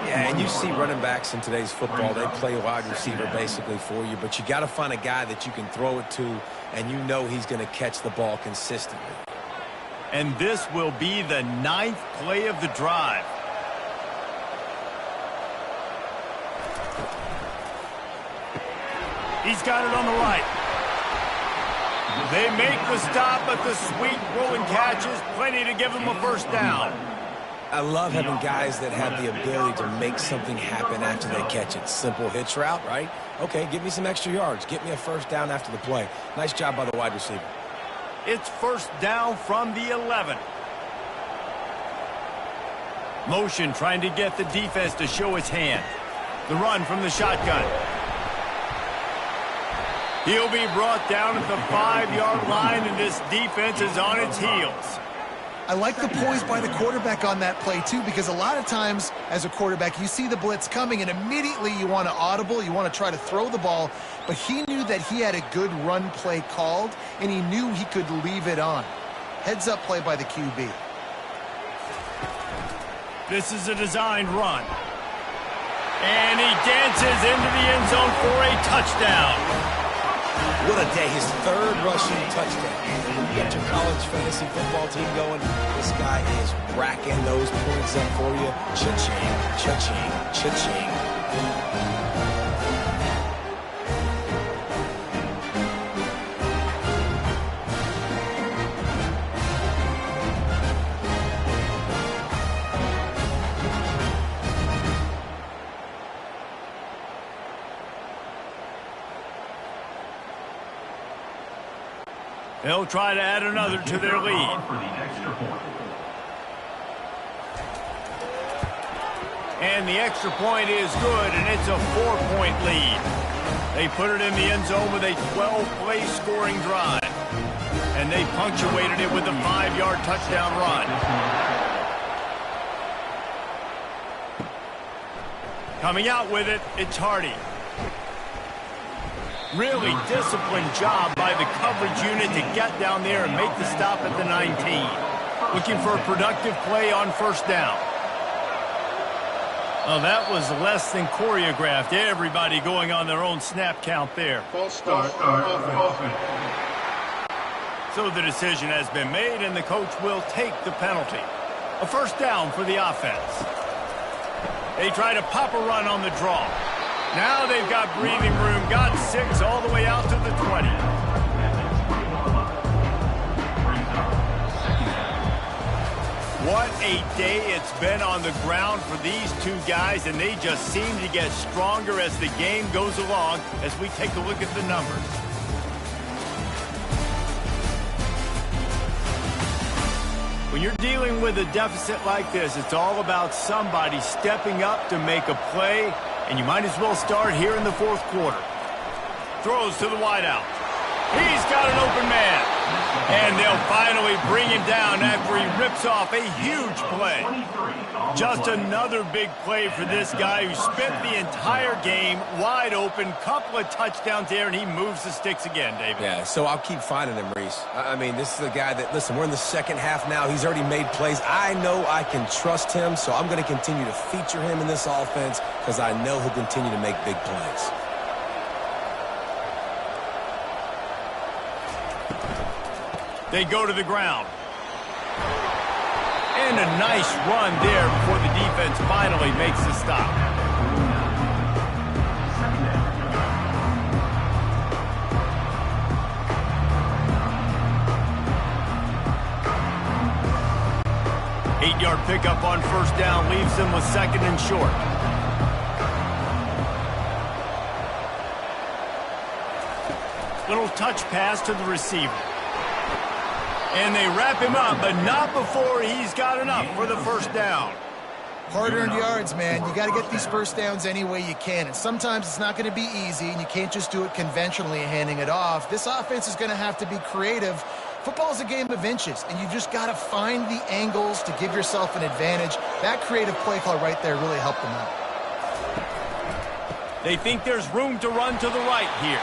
Yeah, and you see running backs in today's football, they play wide receiver basically for you, but you got to find a guy that you can throw it to, and you know he's going to catch the ball consistently. And this will be the 9th play of the drive. He's got it on the right. They make the stop, but the sweet rolling catch is plenty to give them a first down. I love having guys that have the ability to make something happen after they catch it. Simple hitch route, right? Okay, give me some extra yards. Get me a first down after the play. Nice job by the wide receiver. It's first down from the 11. Motion trying to get the defense to show its hand. The run from the shotgun. He'll be brought down at the 5-yard line, and this defense is on its heels. I like the poise by the quarterback on that play, too, because a lot of times as a quarterback, you see the blitz coming, and immediately you want to audible, you want to try to throw the ball, but he knew that he had a good run play called, and he knew he could leave it on. Heads-up play by the QB. This is a designed run. And he dances into the end zone for a touchdown. What a day, his third rushing touchdown. And when you get your college fantasy football team going, this guy is racking those points up for you. Cha-ching, cha-ching, cha-ching. They'll try to add another to their lead. And the extra point is good, and it's a 4-point lead. They put it in the end zone with a 12-play scoring drive. And they punctuated it with a 5-yard touchdown run. Coming out with it, it's Hardy. Really disciplined job by the coverage unit to get down there and make the stop at the 19. Looking for a productive play on first down. Oh, that was less than choreographed. Everybody going on their own snap count there. False start. So the decision has been made, and the coach will take the penalty. A first down for the offense. They try to pop a run on the draw. Now they've got breathing room, got 6 all the way out to the 20. What a day it's been on the ground for these two guys, and they just seem to get stronger as the game goes along as we take a look at the numbers. When you're dealing with a deficit like this, it's all about somebody stepping up to make a play, and you might as well start here in the fourth quarter. Throws to the wideout. He's got an open man. And they'll finally bring him down after he rips off a huge play. Just another big play for this guy who spent the entire game wide open. Couple of touchdowns there, and he moves the sticks again, David. Yeah, so I'll keep finding him, Reese. I mean, this is a guy that, listen, we're in the second half now. He's already made plays. I know I can trust him, so I'm going to continue to feature him in this offense because I know he'll continue to make big plays. They go to the ground. And a nice run there before the defense finally makes the stop. Eight-yard pickup on first down leaves them with second and short. Little touch pass to the receiver. And they wrap him up, but not before he's got enough for the first down. Hard-earned yards, man. You got to get these first downs any way you can. And sometimes it's not going to be easy, and you can't just do it conventionally handing it off. This offense is going to have to be creative. Football is a game of inches, and you just got to find the angles to give yourself an advantage. That creative play call right there really helped them out. They think there's room to run to the right here.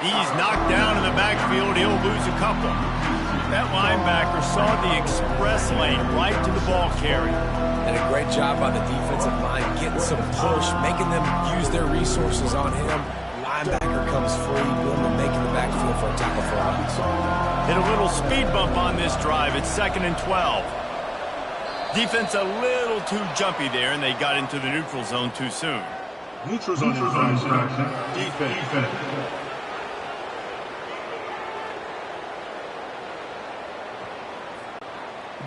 He's knocked down in the backfield. He'll lose a couple. That linebacker saw the express lane right to the ball carrier. And a great job by the defensive line, getting some push, making them use their resources on him. Linebacker comes free, boom, and making the backfield for a tackle for a loss. Hit a little speed bump on this drive. It's 2nd and 12. Defense a little too jumpy there, and they got into the neutral zone too soon. Neutral zone infraction. Defense.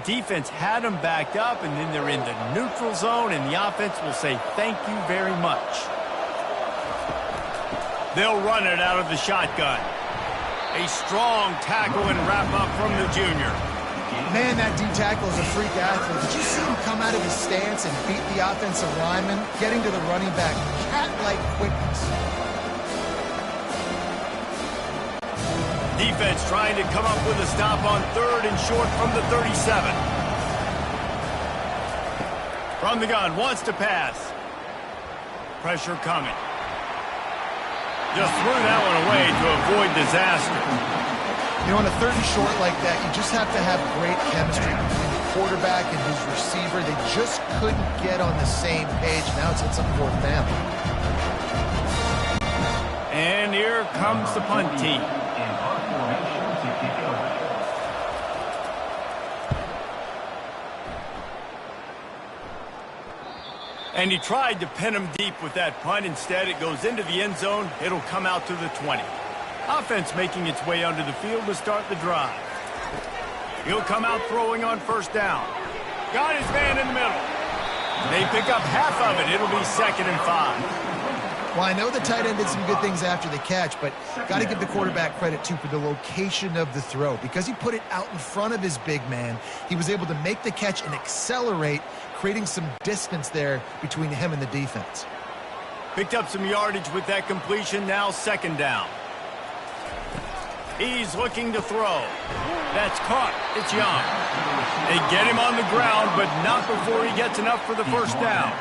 Defense had them backed up, and then they're in the neutral zone, and the offense will say thank you very much. They'll run it out of the shotgun. A strong tackle and wrap up from the junior. Man, that D-tackle is a freak athlete. Did you see him come out of his stance and beat the offensive lineman, getting to the running back? Cat-like quickness. Defense trying to come up with a stop on 3rd and short from the 37. From the gun, wants to pass. Pressure coming. Just threw that one away to avoid disaster. You know, on a 3rd and short like that, you just have to have great chemistry between the quarterback and his receiver. They just couldn't get on the same page. Now it's 4th down. And here comes the punt team. And he tried to pin him deep with that punt. Instead, it goes into the end zone. It'll come out to the 20. Offense making its way onto the field to start the drive. He'll come out throwing on first down. Got his man in the middle. They pick up half of it. It'll be 2nd and 5. Well, I know the tight end did some good things after the catch, but got to give the quarterback credit, too, for the location of the throw. Because he put it out in front of his big man, he was able to make the catch and accelerate, creating some distance there between him and the defense. Picked up some yardage with that completion, now second down. He's looking to throw. That's caught. It's Young. They get him on the ground, but not before he gets enough for the first down.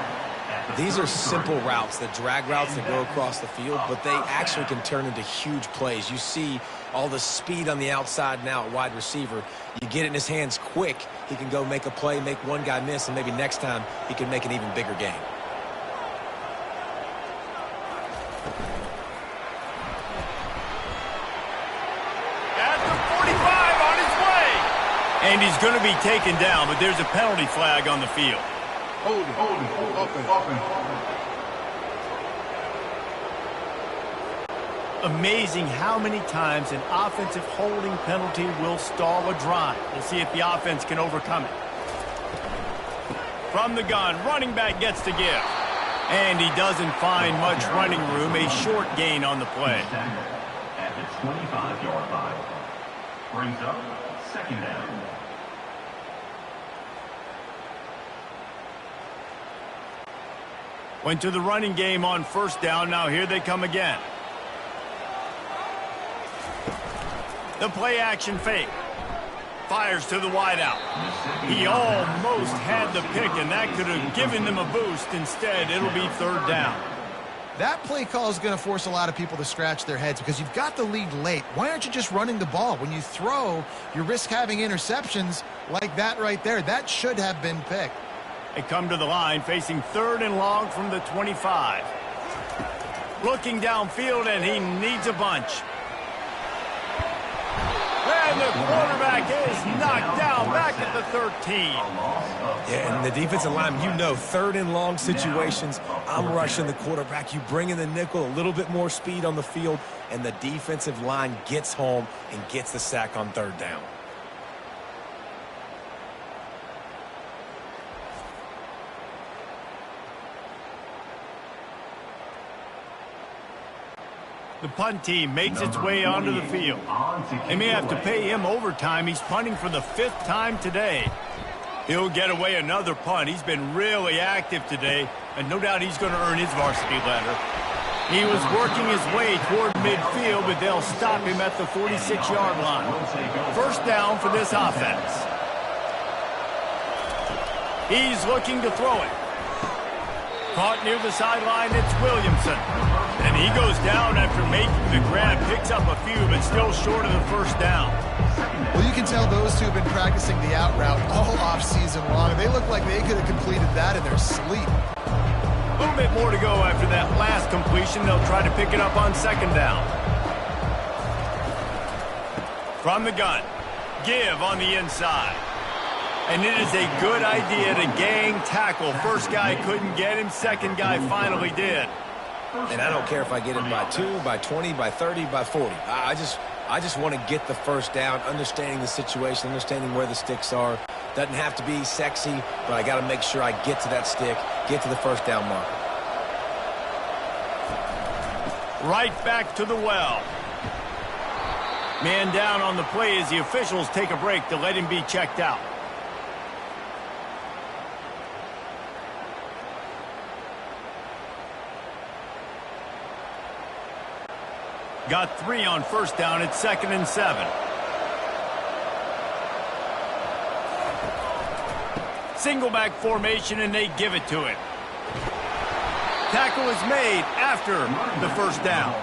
These are simple routes, the drag routes that go across the field, but they actually can turn into huge plays. You see all the speed on the outside now at wide receiver. You get it in his hands quick, he can go make a play, make one guy miss, and maybe next time he can make an even bigger gain. At the 45 on his way. And he's going to be taken down, but there's a penalty flag on the field. Amazing how many times an offensive holding penalty will stall a drive. We'll see if the offense can overcome it. From the gun, running back gets to give. And he doesn't find much running room, a short gain on the play. At the 25-yard line. Brings up second down. Went to the running game on first down. Now here they come again. The play action fake. Fires to the wideout. He almost had the pick, and that could have given them a boost. Instead, it'll be third down. That play call is going to force a lot of people to scratch their heads because you've got the lead late. Why aren't you just running the ball? When you throw, you risk having interceptions like that right there. That should have been picked. They come to the line, facing third and long from the 25. Looking downfield, and he needs a bunch. And the quarterback is knocked down back at the 13. Yeah, and the defensive line, you know, third and long situations, I'm rushing the quarterback. You bring in the nickel, a little bit more speed on the field, and the defensive line gets home and gets the sack on third down. The punt team makes its way onto the field. They may have to pay him overtime. He's punting for the 5th time today. He'll get away another punt. He's been really active today, and no doubt he's going to earn his varsity letter. He was working his way toward midfield, but they'll stop him at the 46-yard line. First down for this offense. He's looking to throw it. Caught near the sideline, it's Williamson. And he goes down after making the grab, picks up a few, but still short of the first down. Well, you can tell those two have been practicing the out route all off-season long. They look like they could have completed that in their sleep. A little bit more to go after that last completion. They'll try to pick it up on second down. From the gun, give on the inside. And it is a good idea to gang tackle. First guy couldn't get him. Second guy finally did. And I don't care if I get it by 2, by 20, by 30, by 40. I just want to get the first down, understanding the situation, understanding where the sticks are. Doesn't have to be sexy, but I got to make sure I get to that stick, get to the first down marker. Right back to the well. Man down on the play as the officials take a break to let him be checked out. Got 3 on first down. It's 2nd and 7. Single back formation, and they give it to him. Tackle is made after the first down.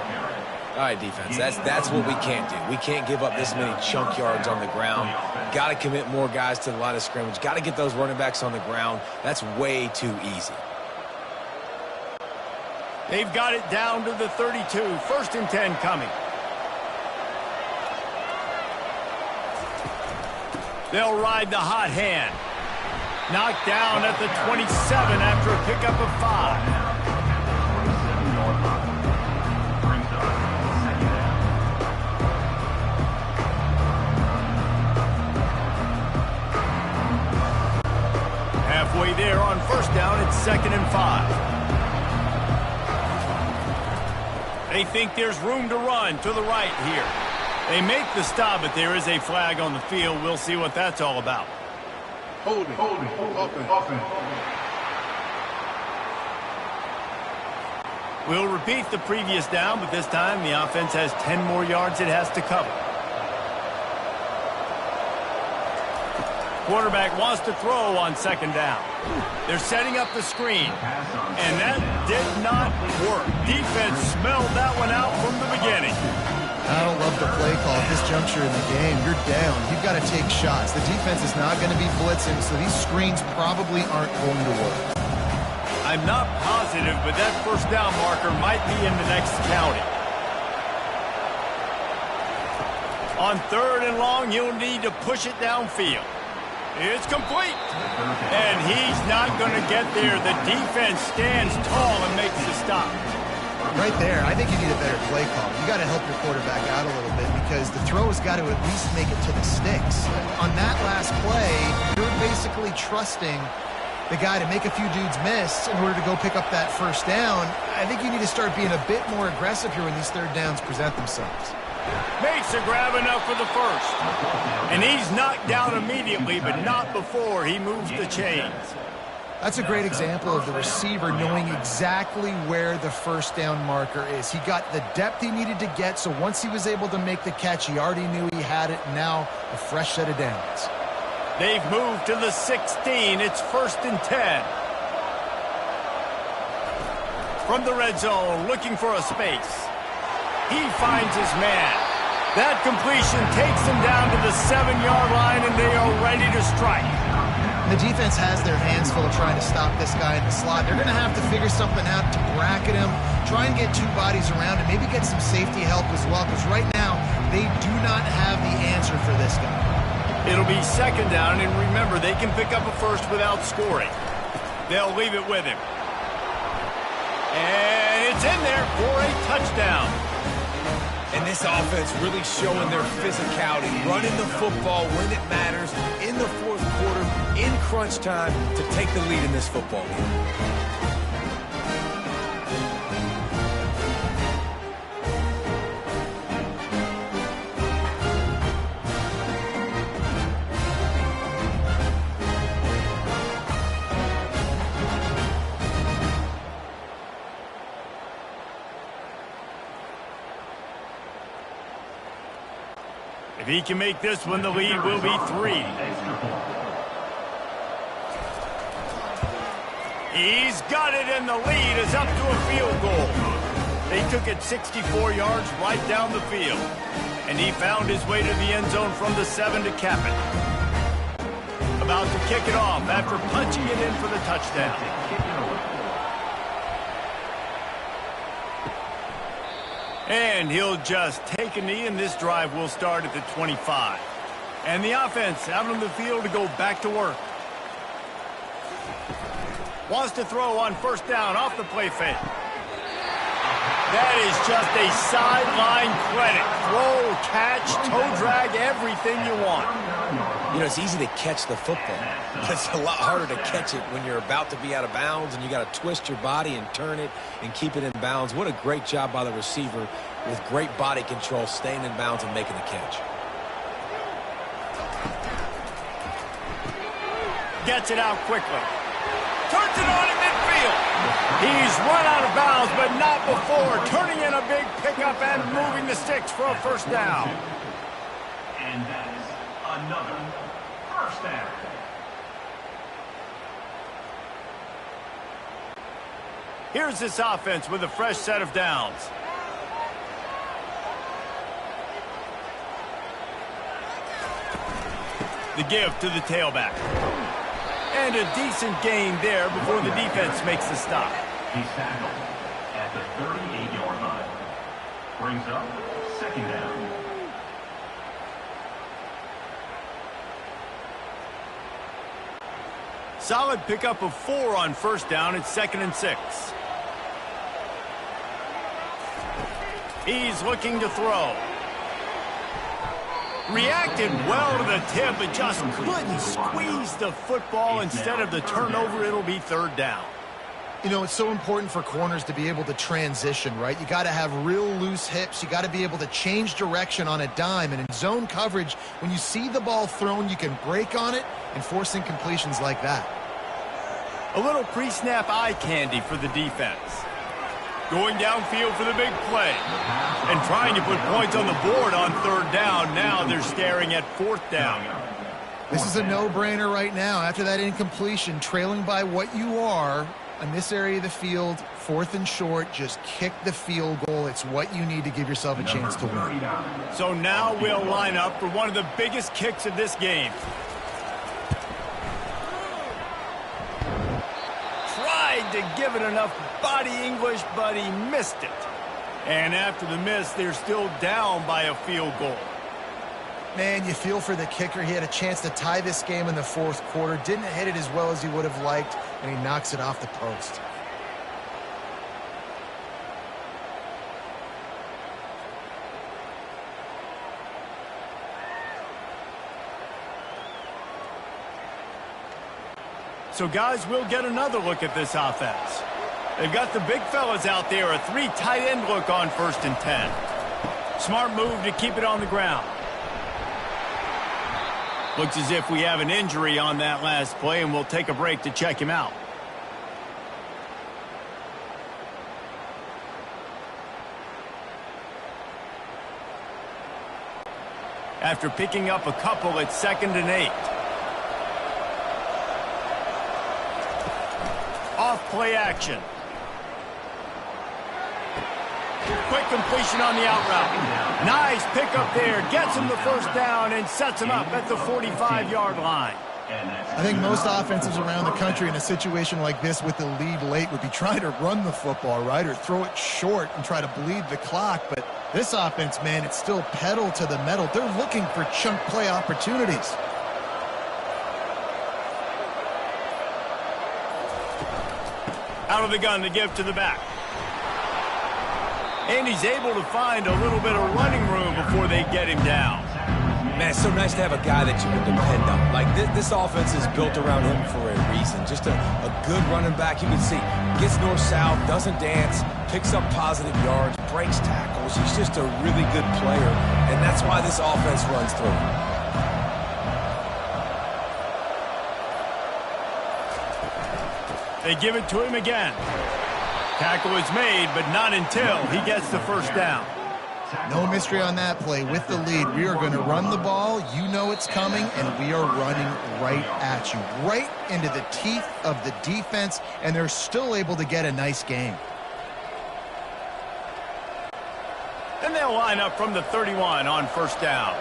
All right, defense, that's what we can't do. We can't give up this many chunk yards on the ground. Got to commit more guys to the line of scrimmage. Got to get those running backs on the ground. That's way too easy. They've got it down to the 32. 1st and 10 coming. They'll ride the hot hand. Knocked down at the 27 after a pickup of 5. Halfway there on first down, it's 2nd and 5. They think there's room to run to the right here. They make the stop, but there is a flag on the field. We'll see what that's all about. Holding, offense. We'll repeat the previous down, but this time the offense has 10 more yards it has to cover. Quarterback wants to throw on second down. They're setting up the screen, and that did not work. Defense smelled that one out from the beginning. I don't love the play call at this juncture in the game. You're down. You've got to take shots. The defense is not going to be blitzing, so these screens probably aren't going to work. I'm not positive, but that first down marker might be in the next county. On 3rd and long, you'll need to push it downfield. It's complete. And he's not going to get there. The defense stands tall and makes the stop. Right there, I think you need a better play call. You got to help your quarterback out a little bit because the throw has got to at least make it to the sticks. On that last play, you're basically trusting the guy to make a few dudes miss in order to go pick up that first down. I think you need to start being a bit more aggressive here when these third downs present themselves. Makes a grab enough for the first. And he's knocked down immediately, but not before he moves the chains. That's a great example of the receiver knowing exactly where the first down marker is. He got the depth he needed to get, so once he was able to make the catch, he already knew he had it. Now a fresh set of downs. They've moved to the 16. It's 1st and 10. From the red zone, looking for a space. He finds his man. That completion takes him down to the 7-yard line, and they are ready to strike. The defense has their hands full trying to stop this guy in the slot. They're going to have to figure something out to bracket him, try and get 2 bodies around, and maybe get some safety help as well, because right now they do not have the answer for this guy. It'll be 2nd down, and remember, they can pick up a first without scoring. They'll leave it with him. And it's in there for a touchdown. And this offense really showing their physicality, running the football when it matters, in the 4th quarter, in crunch time, to take the lead in this football game. If he can make this one, the lead will be 3. He's got it, and the lead is up to a field goal. They took it 64 yards right down the field. And he found his way to the end zone from the 7 to cap it. About to kick it off after punching it in for the touchdown. And he'll just take a knee, and this drive will start at the 25. And the offense out on the field to go back to work. Wants to throw on 1st down off the play fake. That is just a sideline credit. Throw, catch, toe drag, everything you want. You know, it's easy to catch the football. It's a lot harder to catch it when you're about to be out of bounds and you got to twist your body and turn it and keep it in bounds. What a great job by the receiver with great body control, staying in bounds and making the catch. Gets it out quickly. Turns it on in midfield. He's run out of bounds, but not before. Turning in a big pickup and moving the sticks for a 1st down. And that is another 1st down. Here's this offense with a fresh set of downs. The give to the tailback. And a decent gain there before the defense makes the stop. He's tackled at the 38-yard line. Brings up 2nd down. Solid pickup of 4 on 1st down. It's 2nd and 6. He's looking to throw. Reacted well to the tip, but just couldn't squeeze the football. Instead of the turnover, it'll be 3rd down. You know, it's so important for corners to be able to transition, right? You got to have real loose hips. You got to be able to change direction on a dime. And in zone coverage, when you see the ball thrown, you can break on it and force incompletions like that. A little pre-snap eye candy for the defense. Going downfield for the big play. And trying to put points on the board on third down. Now they're staring at fourth down. This is a no-brainer right now. After that incompletion, trailing by what you are in this area of the field, fourth and short, just kick the field goal. It's what you need to give yourself a chance to win. So now we'll line up for one of the biggest kicks of this game. Tried to give it enough body English, but he missed it. And after the miss, they're still down by a field goal. Man, you feel for the kicker. He had a chance to tie this game in the fourth quarter. Didn't hit it as well as he would have liked, and he knocks it off the post. So, guys, we'll get another look at this offense. They've got the big fellas out there, a three tight end look on 1st and 10. Smart move to keep it on the ground. Looks as if we have an injury on that last play, and we'll take a break to check him out. After picking up a couple at 2nd and 8. Off play action. Quick completion on the out route. Nice pickup there. Gets him the first down and sets him up at the 45-yard line. I think most offenses around the country in a situation like this with the lead late would be trying to run the football, right, or throw it short and try to bleed the clock. But this offense, man, it's still pedal to the metal. They're looking for chunk play opportunities. Out of the gun to give to the back. And he's able to find a little bit of running room before they get him down. Man, it's so nice to have a guy that you can depend on. Like, this offense is built around him for a reason. Just a good running back. You can see, gets north-south, doesn't dance, picks up positive yards, breaks tackles. He's just a really good player, and that's why this offense runs through him. They give it to him again. Tackle is made, but not until he gets the first down. No mystery on that play. With the lead, we are going to run the ball. You know it's coming, and we are running right at you, right into the teeth of the defense, and they're still able to get a nice game. Then they'll line up from the 31 on 1st down.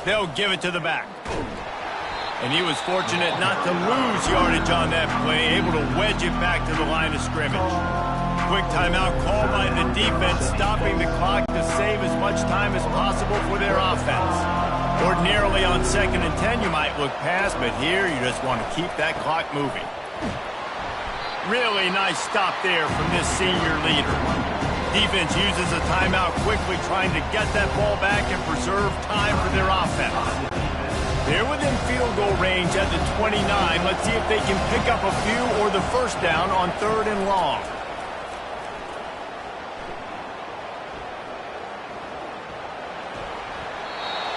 They'll give it to the back. And he was fortunate not to lose yardage on that play, able to wedge it back to the line of scrimmage. Quick timeout call by the defense, stopping the clock to save as much time as possible for their offense. Ordinarily on 2nd and 10, you might look past, but here you just want to keep that clock moving. Really nice stop there from this senior leader. Defense uses a timeout quickly, trying to get that ball back and preserve time for their offense. They're within field goal range at the 29. Let's see if they can pick up a few or the first down on 3rd and long.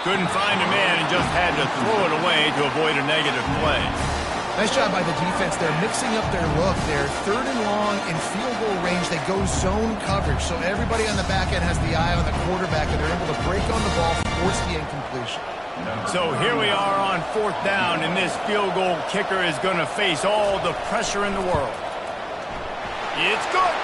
Couldn't find a man and just had to throw it away to avoid a negative play. Nice job by the defense. They're mixing up their look. They're 3rd and long in field goal range. They go zone coverage. So everybody on the back end has the eye on the quarterback, and they're able to break on the ball, force the incompletion. So here we are on 4th down, and this field goal kicker is going to face all the pressure in the world. It's good.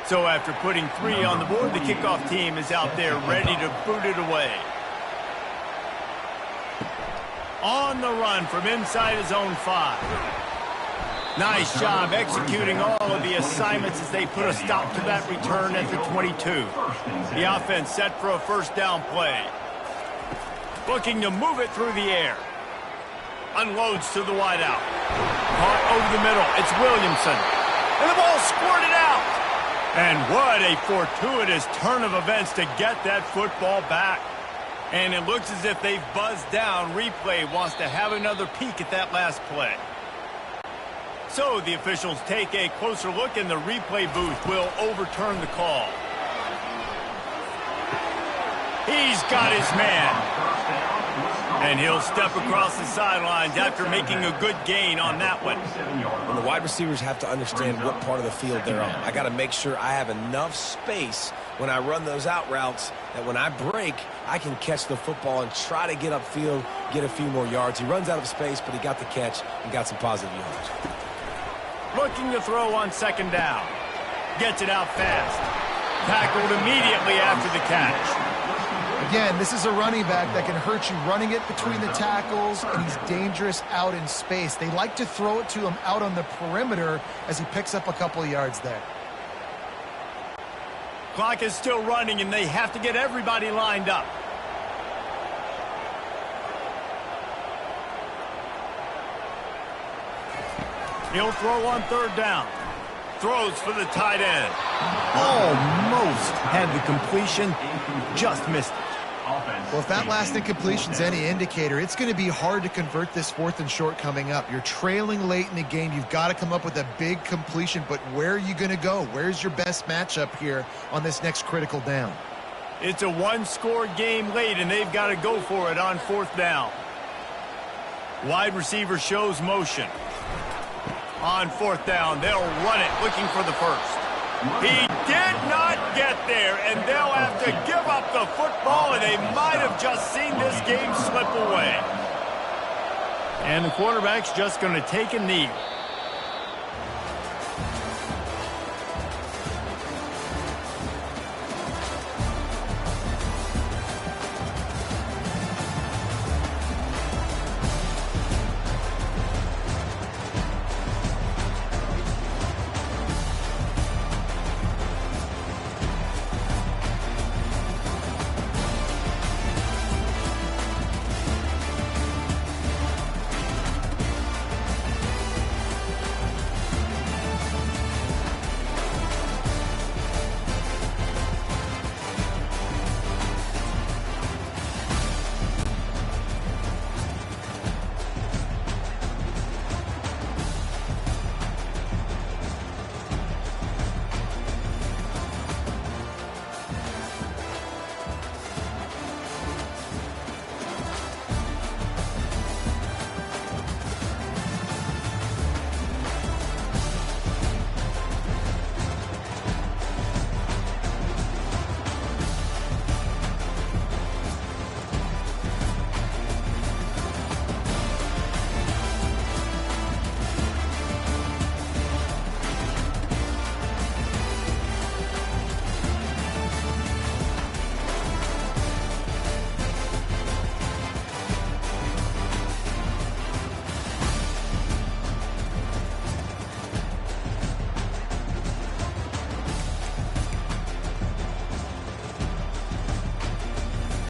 So after putting 3 on the board, the kickoff team is out there ready to boot it away. On the run from inside his own 5. Nice job executing all of the assignments as they put a stop to that return at the 22. The offense set for a first down play. Looking to move it through the air. Unloads to the wideout. Caught over the middle. It's Williamson. And the ball squirted out. And what a fortuitous turn of events to get that football back. And it looks as if they've buzzed down. Replay wants to have another peek at that last play. So the officials take a closer look, and the replay booth will overturn the call. He's got his man. And he'll step across the sidelines after making a good gain on that one. Well, the wide receivers have to understand what part of the field they're on. I got to make sure I have enough space when I run those out routes that when I break, I can catch the football and try to get upfield, get a few more yards. He runs out of space, but he got the catch and got some positive yards. Looking to throw on second down. Gets it out fast. Tackled immediately after the catch. Again, this is a running back that can hurt you running it between the tackles, and he's dangerous out in space. They like to throw it to him out on the perimeter as he picks up a couple of yards there. Clock is still running, and they have to get everybody lined up. He'll throw on third down. Throws for the tight end. Almost had the completion, just missed it. Well, if that last incompletion's any indicator, it's going to be hard to convert this 4th and short coming up. You're trailing late in the game. You've got to come up with a big completion, but where are you going to go? Where's your best matchup here on this next critical down? It's a one-score game late, and they've got to go for it on 4th down. Wide receiver shows motion. On 4th down, they'll run it, looking for the first. He did not get there, and they'll have to give up the football, and they might have just seen this game slip away. And the quarterback's just going to take a knee.